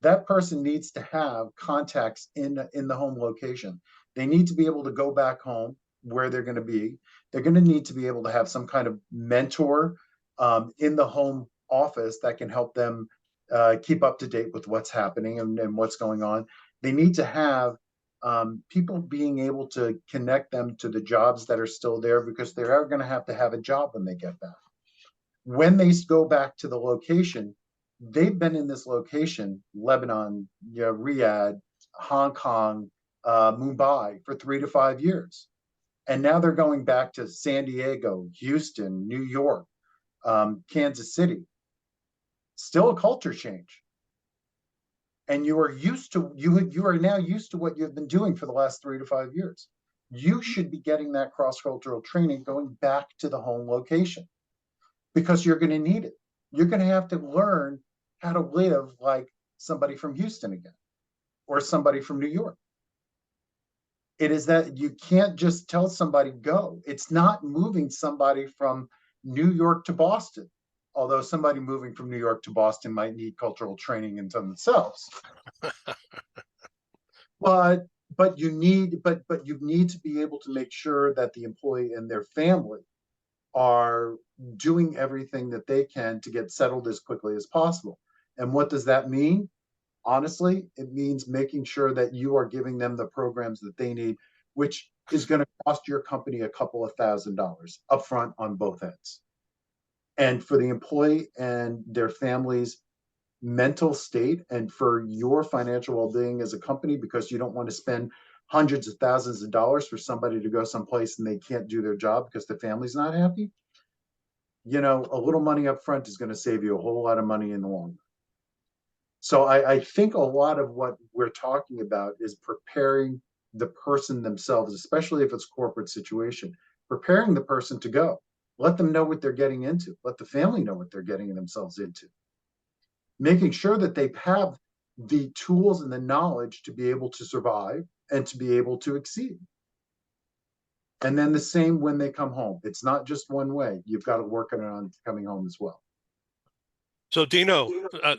That person needs to have contacts in the home location. They need to be able to go back home where they're going to be. They're going to need to be able to have some kind of mentor in the home office that can help them keep up to date with what's happening and what's going on. They need to have people being able to connect them to the jobs that are still there, because they are going to have a job when they get back. When they go back to the location, they've been in this location, Lebanon, Riyadh, Hong Kong, Mumbai, for 3 to 5 years. And now they're going back to San Diego, Houston, New York, Kansas City. Still a culture change. And you are used to, you are now used to what you've been doing for the last 3 to 5 years. You should be getting that cross-cultural training going back to the home location, because you're going to need it. You're going to have to learn how to live like somebody from Houston again, or somebody from New York. It is that you can't just tell somebody go. It's not moving somebody from New York to Boston, although somebody moving from New York to Boston might need cultural training in themselves. But you need to be able to make sure that the employee and their family are doing everything that they can to get settled as quickly as possible. And what does that mean? Honestly, it means making sure that you are giving them the programs that they need, which is going to cost your company a couple of $1,000s upfront on both ends. And for the employee and their family's mental state, and for your financial well-being as a company, because you don't want to spend hundreds of thousands of dollars for somebody to go someplace and they can't do their job because the family's not happy. You know, a little money up front is going to save you a whole lot of money in the long run. So I think a lot of what we're talking about is preparing the person themselves, especially if it's a corporate situation, preparing the person to go. Let them know what they're getting into. Let the family know what they're getting themselves into. Making sure that they have the tools and the knowledge to be able to survive and to be able to exceed. And then the same when they come home. It's not just one way. You've got to work on coming home as well. So Dino,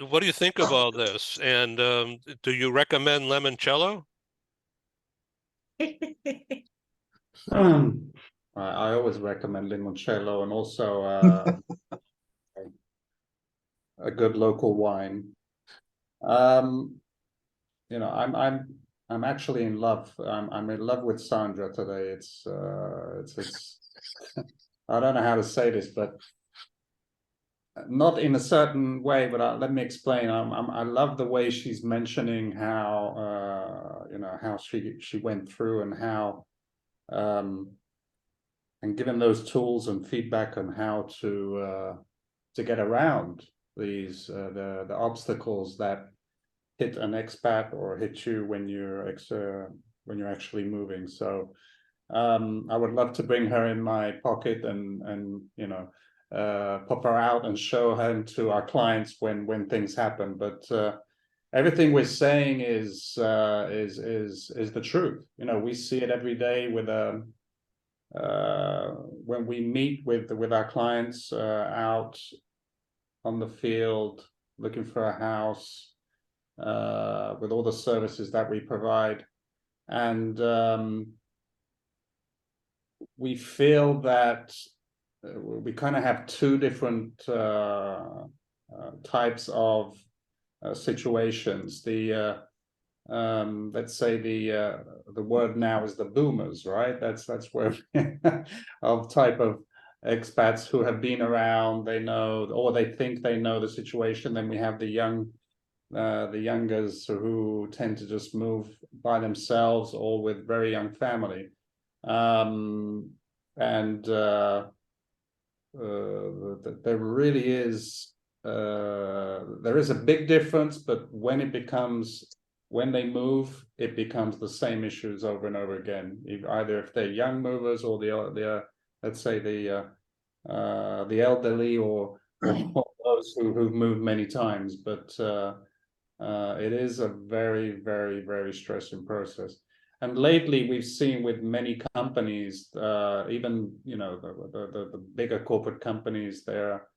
what do you think of all this? And do you recommend limoncello? I always recommend limoncello, and also a good local wine. You know, I'm actually in love. I'm in love with Sandra today. It's I don't know how to say this, but not in a certain way, but let me explain. I love the way she's mentioning how you know, how she went through and how and given those tools and feedback on how to get around these the obstacles that hit an expat or hit you when you're actually moving. So I would love to bring her in my pocket and you know, pop her out and show her to our clients when things happen. But everything we're saying is the truth. You know, we see it every day with when we meet with our clients out on the field looking for a house, with all the services that we provide. And we feel that we kind of have two different types of situations. Let's say the word now is the boomers, right? That's where of type of expats who have been around, they know, or they think they know the situation. Then we have the youngers who tend to just move by themselves or with very young family. And there really is there is a big difference, but when they move, it becomes the same issues over and over again. Either if they're young movers or the let's say the elderly or those who've moved many times. But it is a very, very, very stressing process. And lately, we've seen with many companies, even you know the bigger corporate companies, their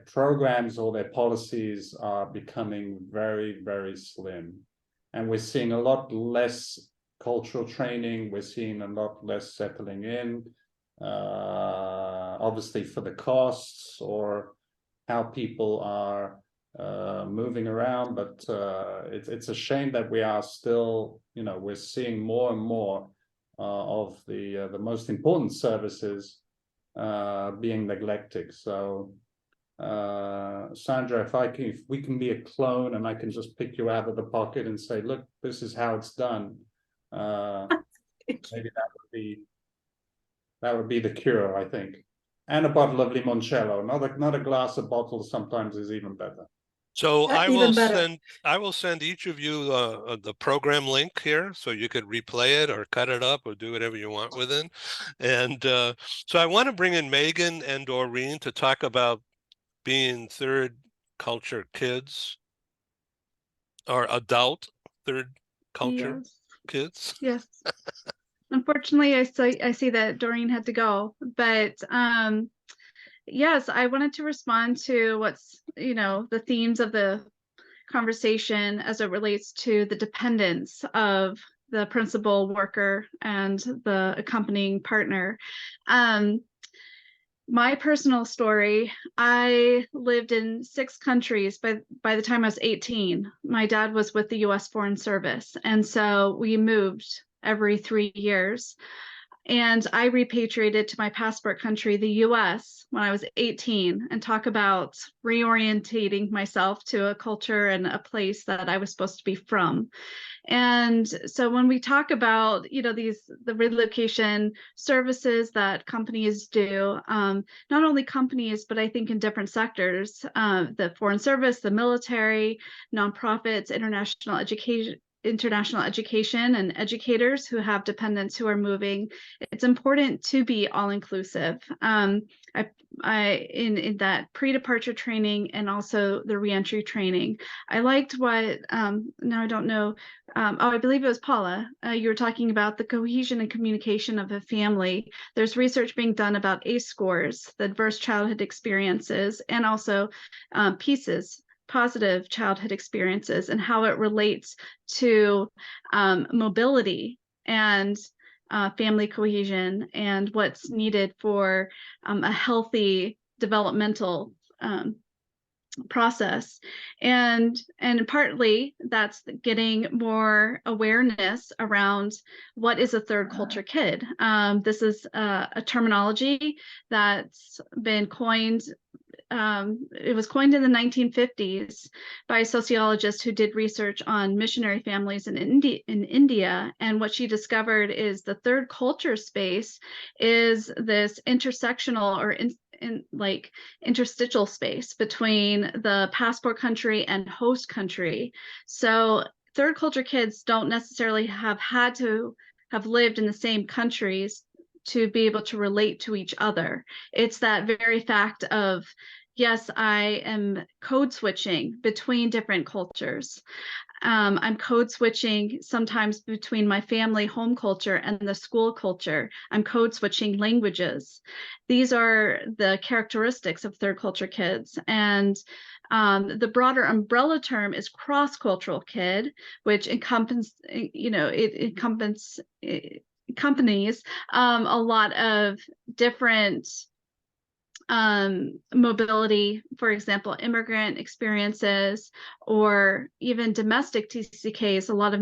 programs or their policies are becoming very, very slim, and we're seeing a lot less cultural training. We're seeing a lot less settling in, obviously for the costs or how people are moving around. But it's a shame that we are still, you know, we're seeing more and more of the most important services being neglected. So Sandra, if we can be a clone and I can just pick you out of the pocket and say, look, this is how it's done, maybe that would be the cure, I think. And a bottle of limoncello, not a glass, a bottle sometimes is even better. So I Even better. will send each of you the program link here, so you could replay it or cut it up or do whatever you want with it. And so I want to bring in Megan and Doreen to talk about being third culture kids or adult third culture Yes. kids. Yes. Unfortunately, I see that Doreen had to go, but yes, I wanted to respond to what's, you know, the themes of the conversation as it relates to the dependence of the principal worker and the accompanying partner. My personal story, I lived in 6 countries by the time I was 18. My dad was with the US Foreign Service, and so we moved every 3 years. And I repatriated to my passport country, the US, when I was 18, and talk about reorientating myself to a culture and a place that I was supposed to be from. And so when we talk about, you know, the relocation services that companies do, not only companies, but I think in different sectors, the Foreign Service, the military, nonprofits, international education and educators who have dependents who are moving, it's important to be all inclusive. I in that pre-departure training and also the reentry training, I liked what now I don't know. I believe it was Paula. You were talking about the cohesion and communication of a family. There's research being done about ACE scores, the adverse childhood experiences, and also PIECES, positive childhood experiences, and how it relates to mobility and family cohesion and what's needed for a healthy developmental process, and partly that's getting more awareness around what is a third culture kid. This is a terminology that's been coined. It was coined in the 1950s by a sociologist who did research on missionary families in India. And what she discovered is the third culture space is this intersectional or like interstitial space between the passport country and host country. So third culture kids don't necessarily have had to have lived in the same countries to be able to relate to each other. It's that very fact of, yes, I am code switching between different cultures. I'm code switching sometimes between my family home culture and the school culture. I'm code switching languages. These are the characteristics of third culture kids. And the broader umbrella term is cross-cultural kid, which encompasses, companies a lot of different mobility, for example, immigrant experiences, or even domestic TCKs. A lot of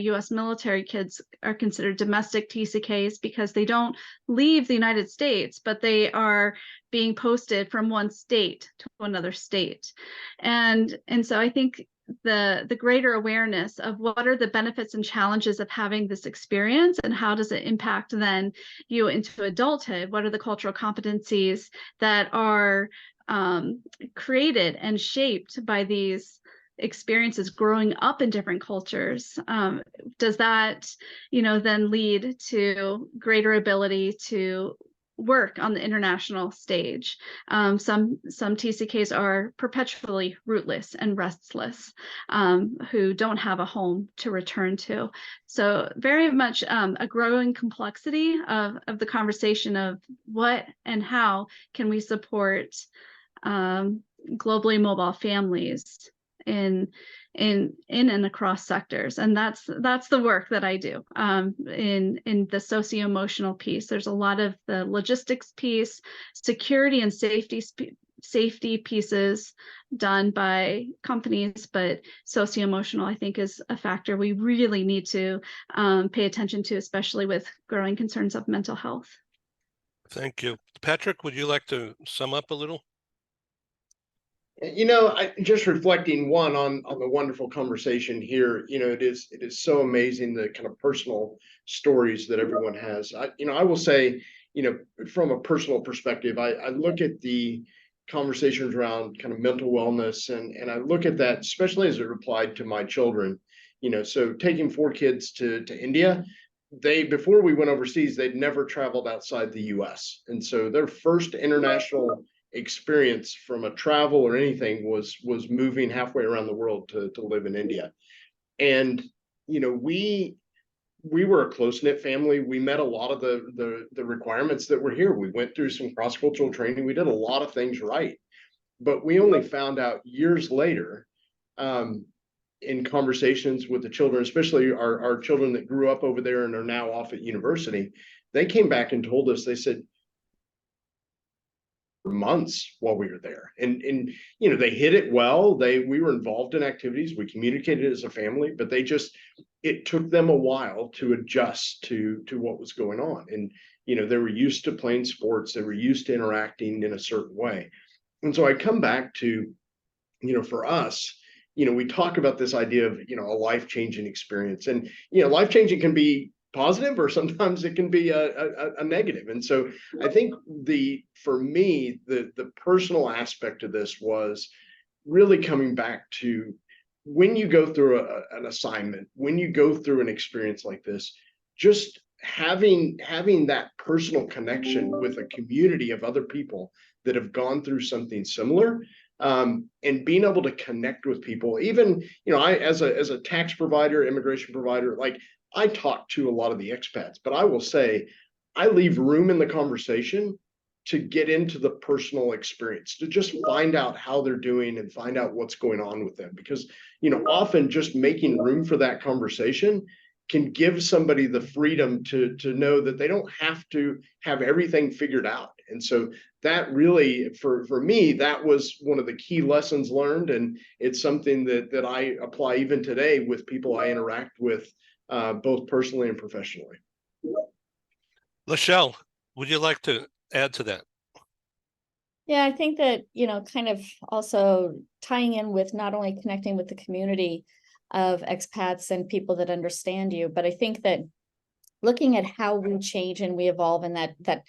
US military kids are considered domestic TCKs because they don't leave the United States, but they are being posted from one state to another state. And so I think the greater awareness of what are the benefits and challenges of having this experience, and how does it impact then you into adulthood? What are the cultural competencies that are created and shaped by these experiences growing up in different cultures? Does that, then lead to greater ability to work on the international stage? Some TCKs are perpetually rootless and restless, who don't have a home to return to. So very much a growing complexity of the conversation of what and how can we support globally mobile families in and across sectors. And that's the work that I do in the socio-emotional piece. There's a lot of the logistics piece, security and safety pieces done by companies, but socio-emotional, I think, is a factor we really need to pay attention to, especially with growing concerns of mental health. Thank you. Patrick, would you like to sum up a little? I just reflecting on the wonderful conversation here. It is so amazing the kind of personal stories that everyone has. I will say, from a personal perspective, I look at the conversations around kind of mental wellness, and I look at that especially as it applied to my children. So taking 4 kids to India, before we went overseas, they'd never traveled outside the US. And so their first international experience from a travel or anything was moving halfway around the world to live in India. And we were a close-knit family. We met a lot of the requirements that were here. We went through some cross-cultural training. We did a lot of things right, but we only found out years later, in conversations with the children, especially our children that grew up over there and are now off at university. They came back and told us, they said, months while we were there, and they hit it well. We were involved in activities, we communicated as a family, but it took them a while to adjust to what was going on. And they were used to playing sports, they were used to interacting in a certain way. And so I come back to, for us, we talk about this idea of a life-changing experience, and life-changing can be positive, or sometimes it can be a negative. And so I think for me, the personal aspect of this was really coming back to, when you go through an assignment, when you go through an experience like this, just having that personal connection with a community of other people that have gone through something similar, and being able to connect with people. Even I, as a tax provider, immigration provider, like, I talk to a lot of the expats, but I will say I leave room in the conversation to get into the personal experience, to just find out how they're doing and find out what's going on with them. Because, often just making room for that conversation can give somebody the freedom to know that they don't have to have everything figured out. And so that really, for me, that was one of the key lessons learned, and it's something that I apply even today with people I interact with, both personally and professionally. Lachelle, would you like to add to that? Yeah, I think that, kind of also tying in with not only connecting with the community of expats and people that understand you, but I think that looking at how we change and we evolve in that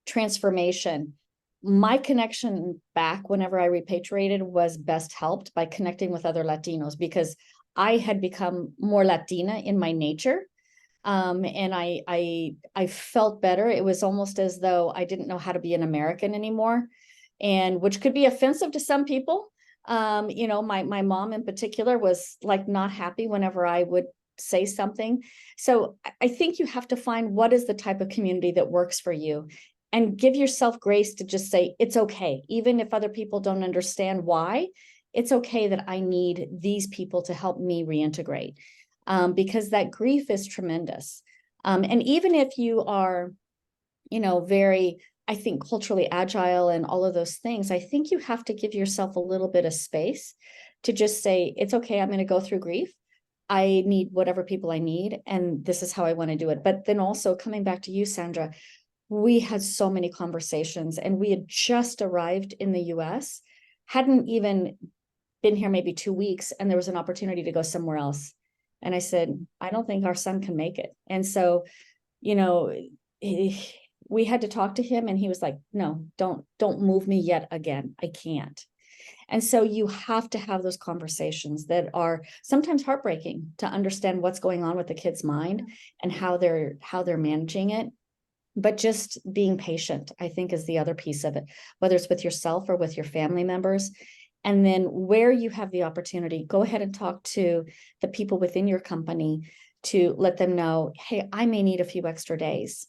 transformation, my connection back whenever I repatriated was best helped by connecting with other Latinos, because I had become more Latina in my nature. And I felt better. It was almost as though I didn't know how to be an American anymore, and which could be offensive to some people. My mom in particular was like not happy whenever I would say something. So I think you have to find what is the type of community that works for you, and give yourself grace to just say, it's okay. Even if other people don't understand why, it's okay that I need these people to help me reintegrate. Because that grief is tremendous. And even if you are, very, I think, culturally agile and all of those things, I think you have to give yourself a little bit of space to just say, it's okay, I'm going to go through grief. I need whatever people I need, and this is how I want to do it. But then also coming back to you, Sandra, we had so many conversations, and we had just arrived in the US, hadn't even been here maybe 2 weeks, and there was an opportunity to go somewhere else. And I said, I don't think our son can make it. And so, we had to talk to him, and he was like, no, don't move me yet again. I can't. And so you have to have those conversations that are sometimes heartbreaking to understand what's going on with the kid's mind and how they're managing it. But just being patient, I think, is the other piece of it, whether it's with yourself or with your family members. And then where you have the opportunity, go ahead and talk to the people within your company to let them know, hey, I may need a few extra days.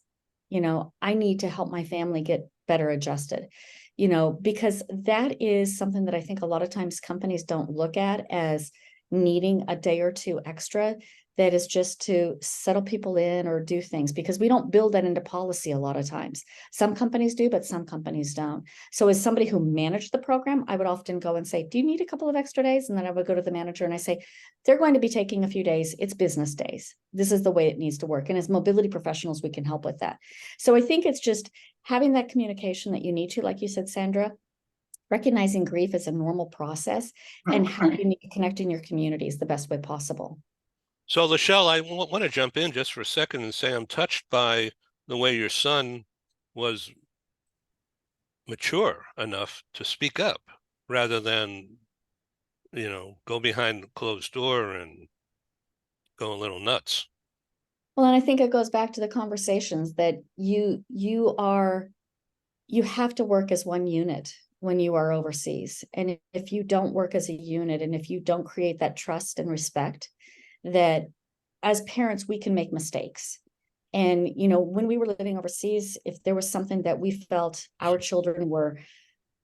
I need to help my family get better adjusted, because that is something that I think a lot of times companies don't look at as needing a day or two extra. That is just to settle people in or do things, because we don't build that into policy a lot of times. Some companies do, but some companies don't. So as somebody who managed the program, I would often go and say, do you need a couple of extra days? And then I would go to the manager and I say, they're going to be taking a few days. It's business days. This is the way it needs to work. And as mobility professionals, we can help with that. So I think it's just having that communication that you need to, like you said, Sandra, recognizing grief as a normal process, and how you need to connect in your communities the best way possible. So, Lachelle, I want to jump in just for a second and say I'm touched by the way your son was mature enough to speak up rather than, go behind the closed door and go a little nuts. Well, and I think it goes back to the conversations that you have to work as one unit when you are overseas. And if you don't work as a unit, and if you don't create that trust and respect, that as parents, we can make mistakes. And, when we were living overseas, if there was something that we felt our children were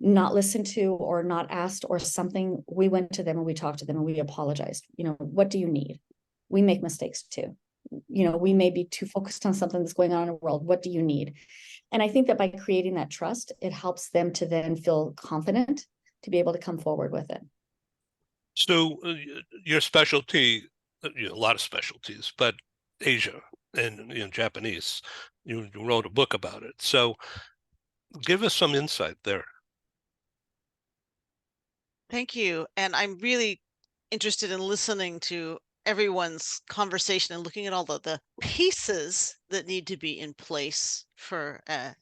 not listened to or not asked or something, we went to them and we talked to them and we apologized. What do you need? We make mistakes too. We may be too focused on something that's going on in the world. What do you need? And I think that by creating that trust, it helps them to then feel confident to be able to come forward with it. So your specialty, a lot of specialties, but Asia and Japanese, you wrote a book about it. So give us some insight there. Thank you. And I'm really interested in listening to everyone's conversation and looking at all the pieces that need to be in place for a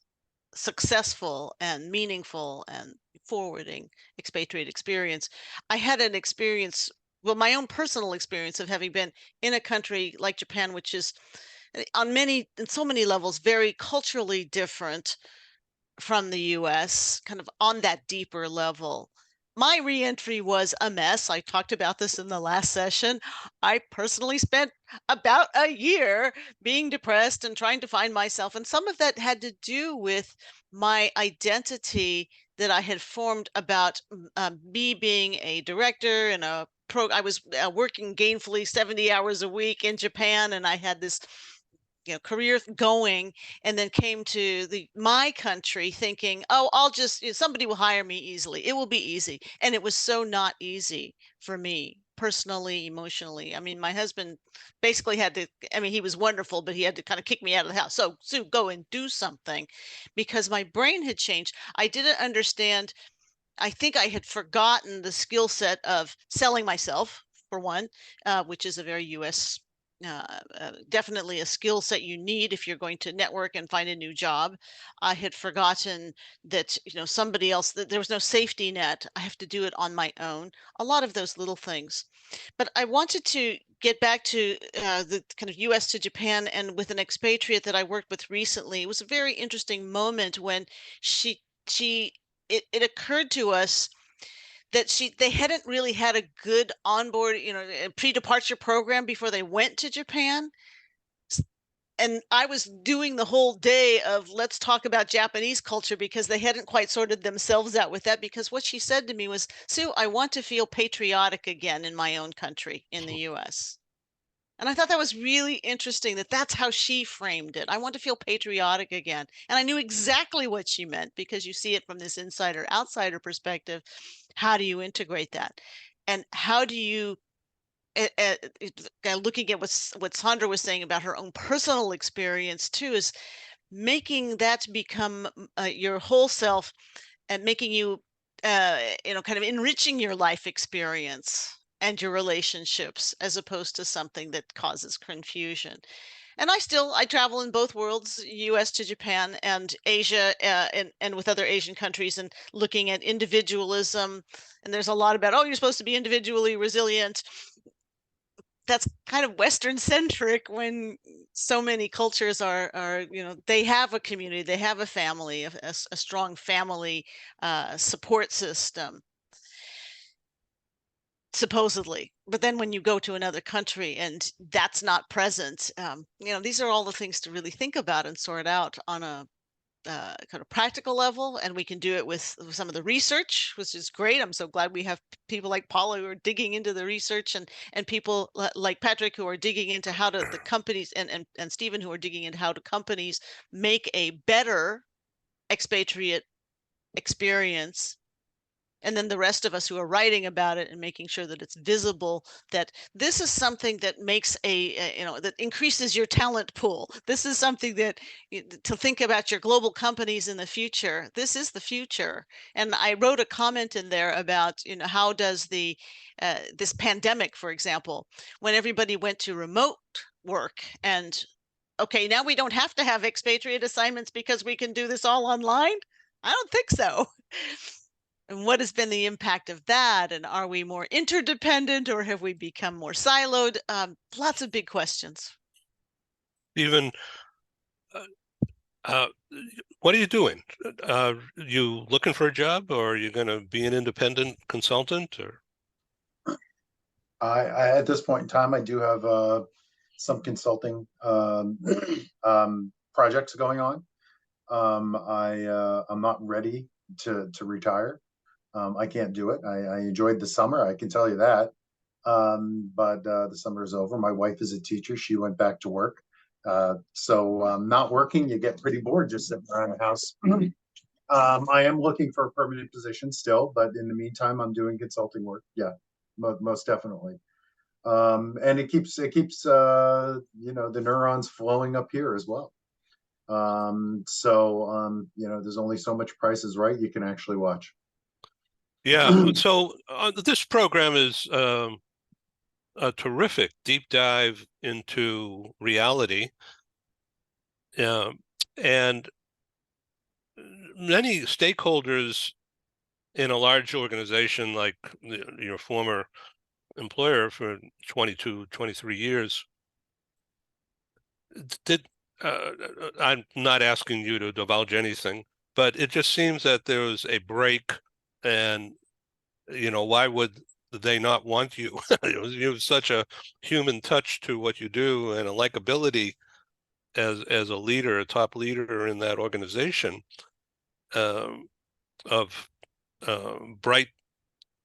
successful and meaningful and forwarding expatriate experience. I had an experience, well, my own personal experience of having been in a country like Japan, which is in so many levels, very culturally different from the US, kind of on that deeper level. My reentry was a mess. I talked about this in the last session. I personally spent about a year being depressed and trying to find myself. And some of that had to do with my identity that I had formed about me being a director in a I was working gainfully 70 hours a week in Japan, and I had this career going, and then came to my country thinking, oh, I'll just, somebody will hire me easily. It will be easy. And it was so not easy for me personally, emotionally. I mean, my husband basically had to, I mean, he was wonderful, but he had to kind of kick me out of the house. So, Sue, go and do something, because my brain had changed. I didn't understand. I think I had forgotten the skill set of selling myself, for one, which is a very US, definitely a skill set you need if you're going to network and find a new job. I had forgotten that, somebody else, that there was no safety net. I have to do it on my own. A lot of those little things. But I wanted to get back to the kind of US to Japan, and with an expatriate that I worked with recently. It was a very interesting moment when it occurred to us that they hadn't really had a good onboard, pre-departure program before they went to Japan. And I was doing the whole day of let's talk about Japanese culture, because they hadn't quite sorted themselves out with that. Because what she said to me was, Sue, I want to feel patriotic again in my own country, in the US. And I thought that was really interesting, that that's how she framed it. I want to feel patriotic again. And I knew exactly what she meant, because you see it from this insider-outsider perspective. How do you integrate that? And how do you, looking at what Sandra was saying about her own personal experience too, is making that become your whole self, and making you, kind of enriching your life experience and your relationships, as opposed to something that causes confusion. And I travel in both worlds, US to Japan and Asia, and with other Asian countries, and looking at individualism. And there's a lot about, oh, you're supposed to be individually resilient. That's kind of Western centric, when so many cultures are, they have a community, they have a family, a strong family support system, supposedly. But then when you go to another country and that's not present, these are all the things to really think about and sort out on a kind of practical level. And we can do it with some of the research, which is great. I'm so glad we have people like Paula who are digging into the research, and people like Patrick who are digging into how to the companies, and Stephen who are digging into how to companies make a better expatriate experience. And then the rest of us who are writing about it and making sure that it's visible, that this is something that makes that increases your talent pool. This is something that, to think about your global companies in the future. This is the future. And I wrote a comment in there about, how does this pandemic, for example, when everybody went to remote work, and okay, now we don't have to have expatriate assignments because we can do this all online. I don't think so. And what has been the impact of that? And are we more interdependent, or have we become more siloed? Lots of big questions. Even what are you doing? You looking for a job, or are you going to be an independent consultant? Or I at this point in time, I do have some consulting projects going on. I'm not ready to retire. I can't do it. I enjoyed the summer, I can tell you that. But the summer is over. My wife is a teacher. She went back to work. So not working, you get pretty bored just sitting around the house. I am looking for a permanent position still, but in the meantime, I'm doing consulting work. Yeah, most definitely. And it keeps the neurons flowing up here as well. There's only so much Price is Right you can actually watch. yeah, so this program is a terrific deep dive into reality, and many stakeholders in a large organization like your former employer for 22, 23 years did. I'm not asking you to divulge anything, but it just seems that there was a break, and why would they not want you? You have such a human touch to what you do, and a likability as a leader, a top leader in that organization, of bright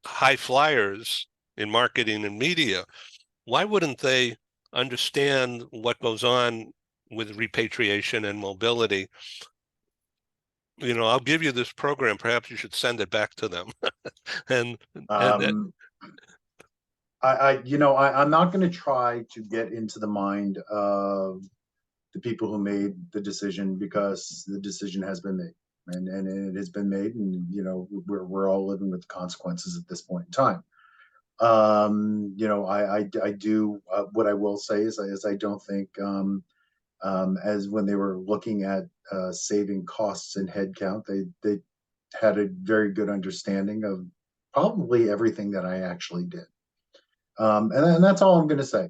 high flyers in marketing and media. Why wouldn't they understand what goes on with repatriation and mobility? I'll give you this program. Perhaps you should send it back to them. and I'm not going to try to get into the mind of the people who made the decision, because the decision has been made, and it has been made, and we're all living with the consequences at this point in time. I do what I will say is I don't think as when they were looking at saving costs and headcount, they had a very good understanding of probably everything that I actually did. And that's all I'm going to say.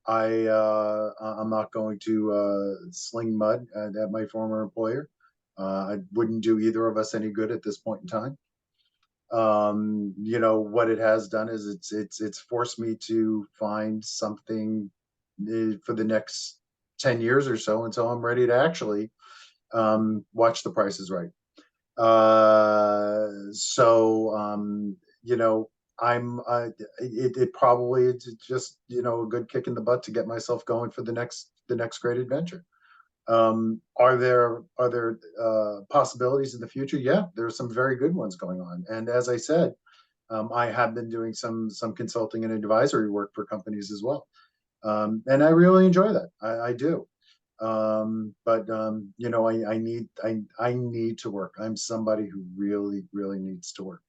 I'm not going to sling mud at my former employer. I wouldn't do either of us any good at this point in time. What it has done is it's forced me to find something for the next 10 years or so, until I'm ready to actually watch The Price is Right. It probably it's just a good kick in the butt to get myself going for the next great adventure. Are there possibilities in the future? Yeah, there are some very good ones going on. And as I said, I have been doing some consulting and advisory work for companies as well. And I really enjoy that. I do. But I need to work. I'm somebody who really, really needs to work.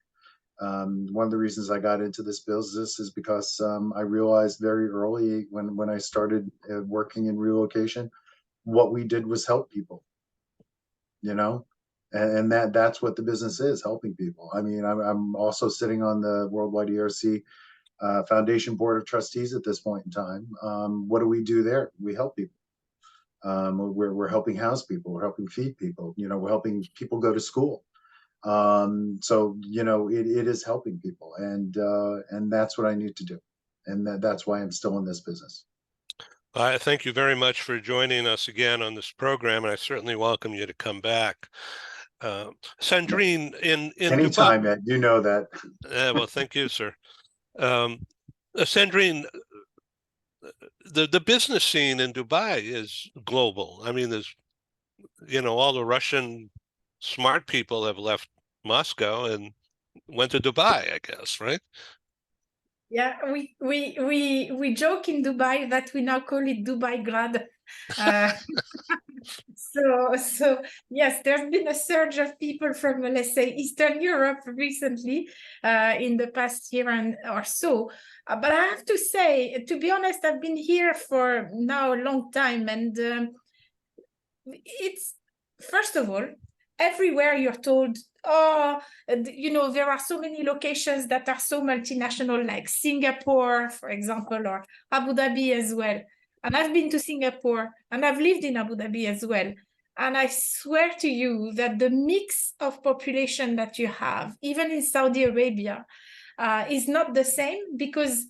One of the reasons I got into this business is because I realized very early when I started working in relocation, what we did was help people, and that's what the business is, helping people. I mean, I'm also sitting on the Worldwide ERC Foundation Board of Trustees at this point in time. What do we do there? We help people. We're helping house people. We're helping feed people. We're helping people go to school. So it is helping people, and that's what I need to do, and that's why I'm still in this business. I thank you very much for joining us again on this program, and I certainly welcome you to come back. Sandrine, in anytime, Dubai, Ed, you know that. Well, thank you, sir. Sandrine, the business scene in Dubai is global. I mean, there's all the Russian smart people have left Moscow and went to Dubai, I guess, right? Yeah, we joke in Dubai that we now call it Dubai Grad. So yes, there's been a surge of people from, let's say, Eastern Europe recently in the past year or so. But I have to say, to be honest, I've been here for now a long time, and it's, first of all, everywhere you're told, oh, there are so many locations that are so multinational, like Singapore, for example, or Abu Dhabi as well. And I've been to Singapore, and I've lived in Abu Dhabi as well. And I swear to you that the mix of population that you have, even in Saudi Arabia, is not the same, because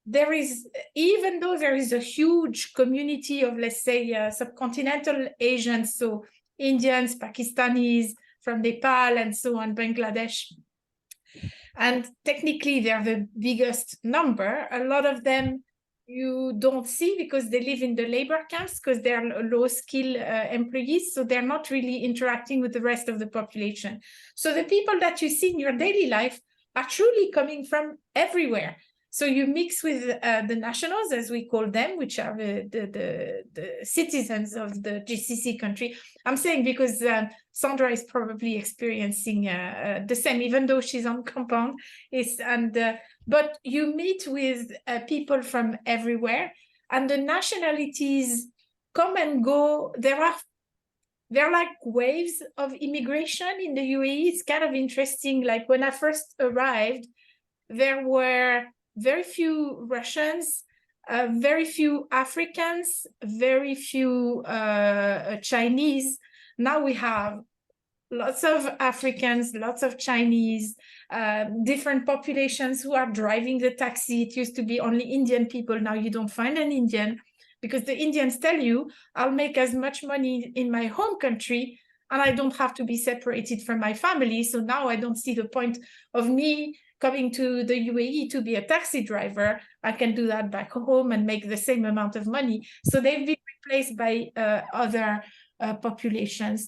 there is, even though there is a huge community of, let's say, subcontinental Asians, so Indians, Pakistanis, from Nepal, and so on, Bangladesh. And technically, they're the biggest number. A lot of them you don't see because they live in the labor camps, because they're low-skill employees, so they're not really interacting with the rest of the population. So the people that you see in your daily life are truly coming from everywhere. So you mix with the nationals, as we call them, which are the citizens of the GCC country. I'm saying because Sandra is probably experiencing the same, even though she's on compound. But you meet with people from everywhere, and the nationalities come and go. There are like waves of immigration in the UAE. It's kind of interesting. Like when I first arrived, there were very few Russians, very few Africans, very few Chinese. Now we have lots of Africans, lots of Chinese, different populations who are driving the taxi. It used to be only Indian people. Now you don't find an Indian, because the Indians tell you, I'll make as much money in my home country and I don't have to be separated from my family. So now I don't see the point of me coming to the UAE to be a taxi driver, I can do that back home and make the same amount of money. So they've been replaced by other populations.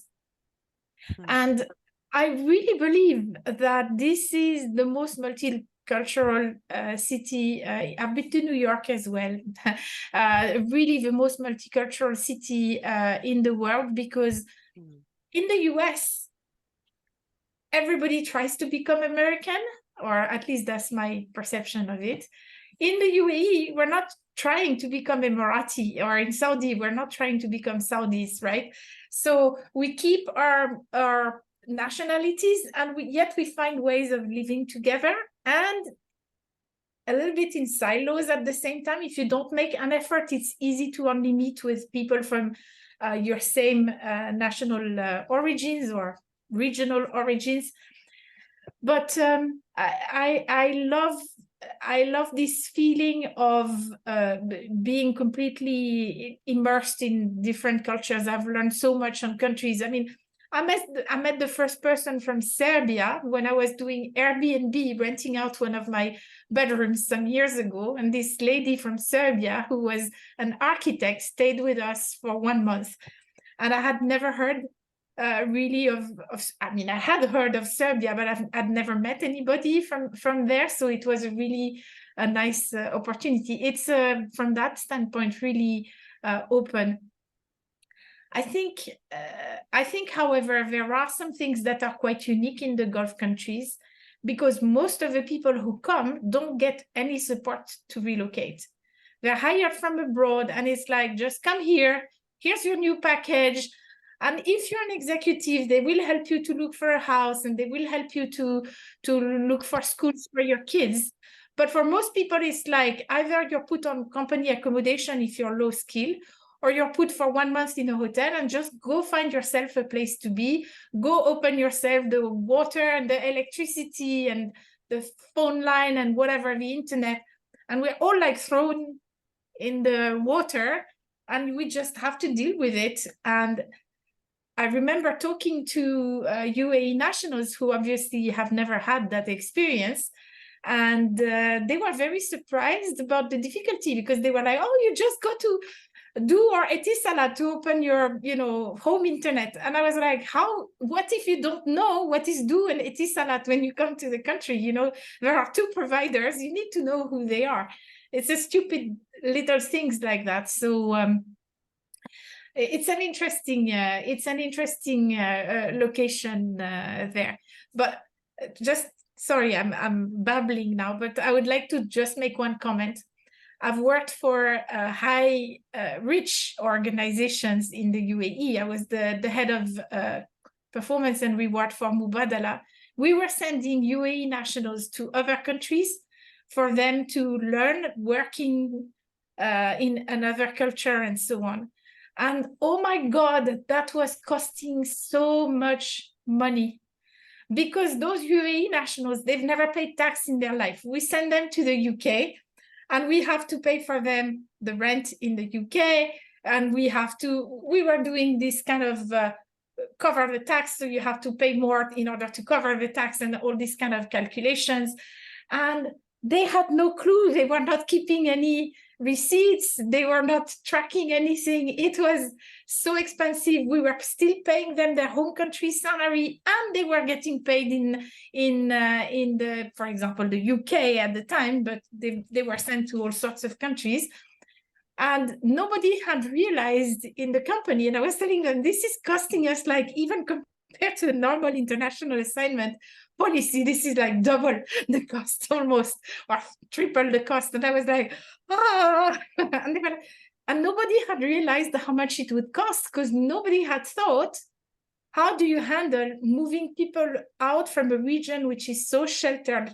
And I really believe that this is the most multicultural city. I've been to New York as well. Really the most multicultural city in the world, because in the US, everybody tries to become American, or at least that's my perception of it. In the UAE, we're not trying to become Emirati, or in Saudi, we're not trying to become Saudis, right? So we keep our nationalities, and yet we find ways of living together, and a little bit in silos at the same time. If you don't make an effort, it's easy to only meet with people from your same national origins or regional origins. But I love this feeling of being completely immersed in different cultures. I've learned so much on countries. I mean, I met the first person from Serbia when I was doing Airbnb, renting out one of my bedrooms some years ago. And this lady from Serbia, who was an architect, stayed with us for 1 month. And I had never heard really I mean, I had heard of Serbia, but I'd never met anybody from there. So it was really a nice opportunity. It's from that standpoint really open. I think, however, there are some things that are quite unique in the Gulf countries, because most of the people who come don't get any support to relocate. They're hired from abroad, and it's like, just come here, here's your new package. And if you're an executive, they will help you to look for a house, and they will help you to look for schools for your kids. But for most people, it's like either you're put on company accommodation if you're low skill, or you're put for 1 month in a hotel and just go find yourself a place to be, go open yourself the water and the electricity and the phone line and whatever, the internet. And we're all like thrown in the water, and we just have to deal with it. And I remember talking to UAE nationals who obviously have never had that experience. And they were very surprised about the difficulty, because they were like, oh, you just got to do our Etisalat to open your, home internet. And I was like, what if you don't know what is do and Etisalat when you come to the country? There are 2 providers, you need to know who they are. It's a stupid little things like that. So it's an interesting location there. But just, sorry, I'm babbling now, but I would like to just make one comment. I've worked for high rich organizations in the UAE. I was the head of performance and reward for Mubadala. We were sending UAE nationals to other countries for them to learn working in another culture and so on. And oh my God, that was costing so much money, because those UAE nationals, they've never paid tax in their life. We send them to the UK, and we have to pay for them the rent in the UK. And we were doing this kind of cover the tax. So you have to pay more in order to cover the tax, and all these kind of calculations. And they had no clue. They were not keeping any receipts. They were not tracking anything. It was so expensive. We were still paying them their home country salary, and they were getting paid in the, for example, the UK at the time, but they were sent to all sorts of countries. And nobody had realized in the company, and I was telling them, this is costing us, like, even compared to a normal international assignment policy, this is like double the cost almost, or triple the cost. And I was like, and nobody had realized how much it would cost, because nobody had thought, how do you handle moving people out from a region which is so sheltered?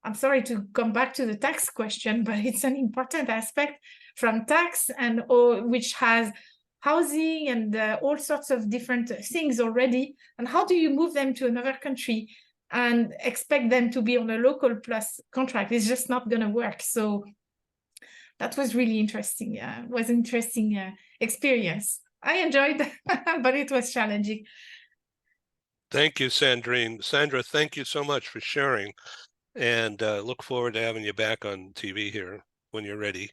I'm sorry to come back to the tax question, but it's an important aspect, from tax, and which has housing and all sorts of different things already. And how do you move them to another country and expect them to be on a local plus contract? It's just not going to work. So that was really interesting. Was interesting experience. I enjoyed, but it was challenging. Thank you, Sandrine. Sandra, thank you so much for sharing. and look forward to having you back on TV here when you're ready.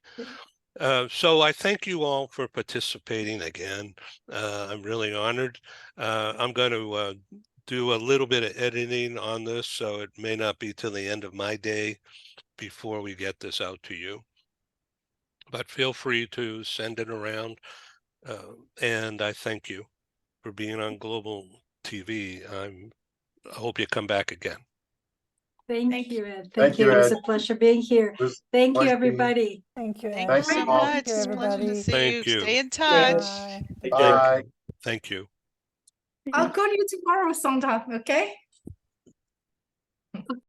So I thank you all for participating again. I'm really honored. I'm going to do a little bit of editing on this, so it may not be till the end of my day before we get this out to you. But feel free to send it around. And I thank you for being on Global TV. I hope you come back again. Thank you, Ed. Thank Thank you. you, It was Ed. a pleasure being here. It was Thank you, pleasure being here. everybody. Thank you, Thank Ed. you Thanks, so all. much. Thank you, It's a pleasure to everybody. see Thank you. Stay in touch. Bye. Bye. Thank you. I'll call you tomorrow, Sandra, okay?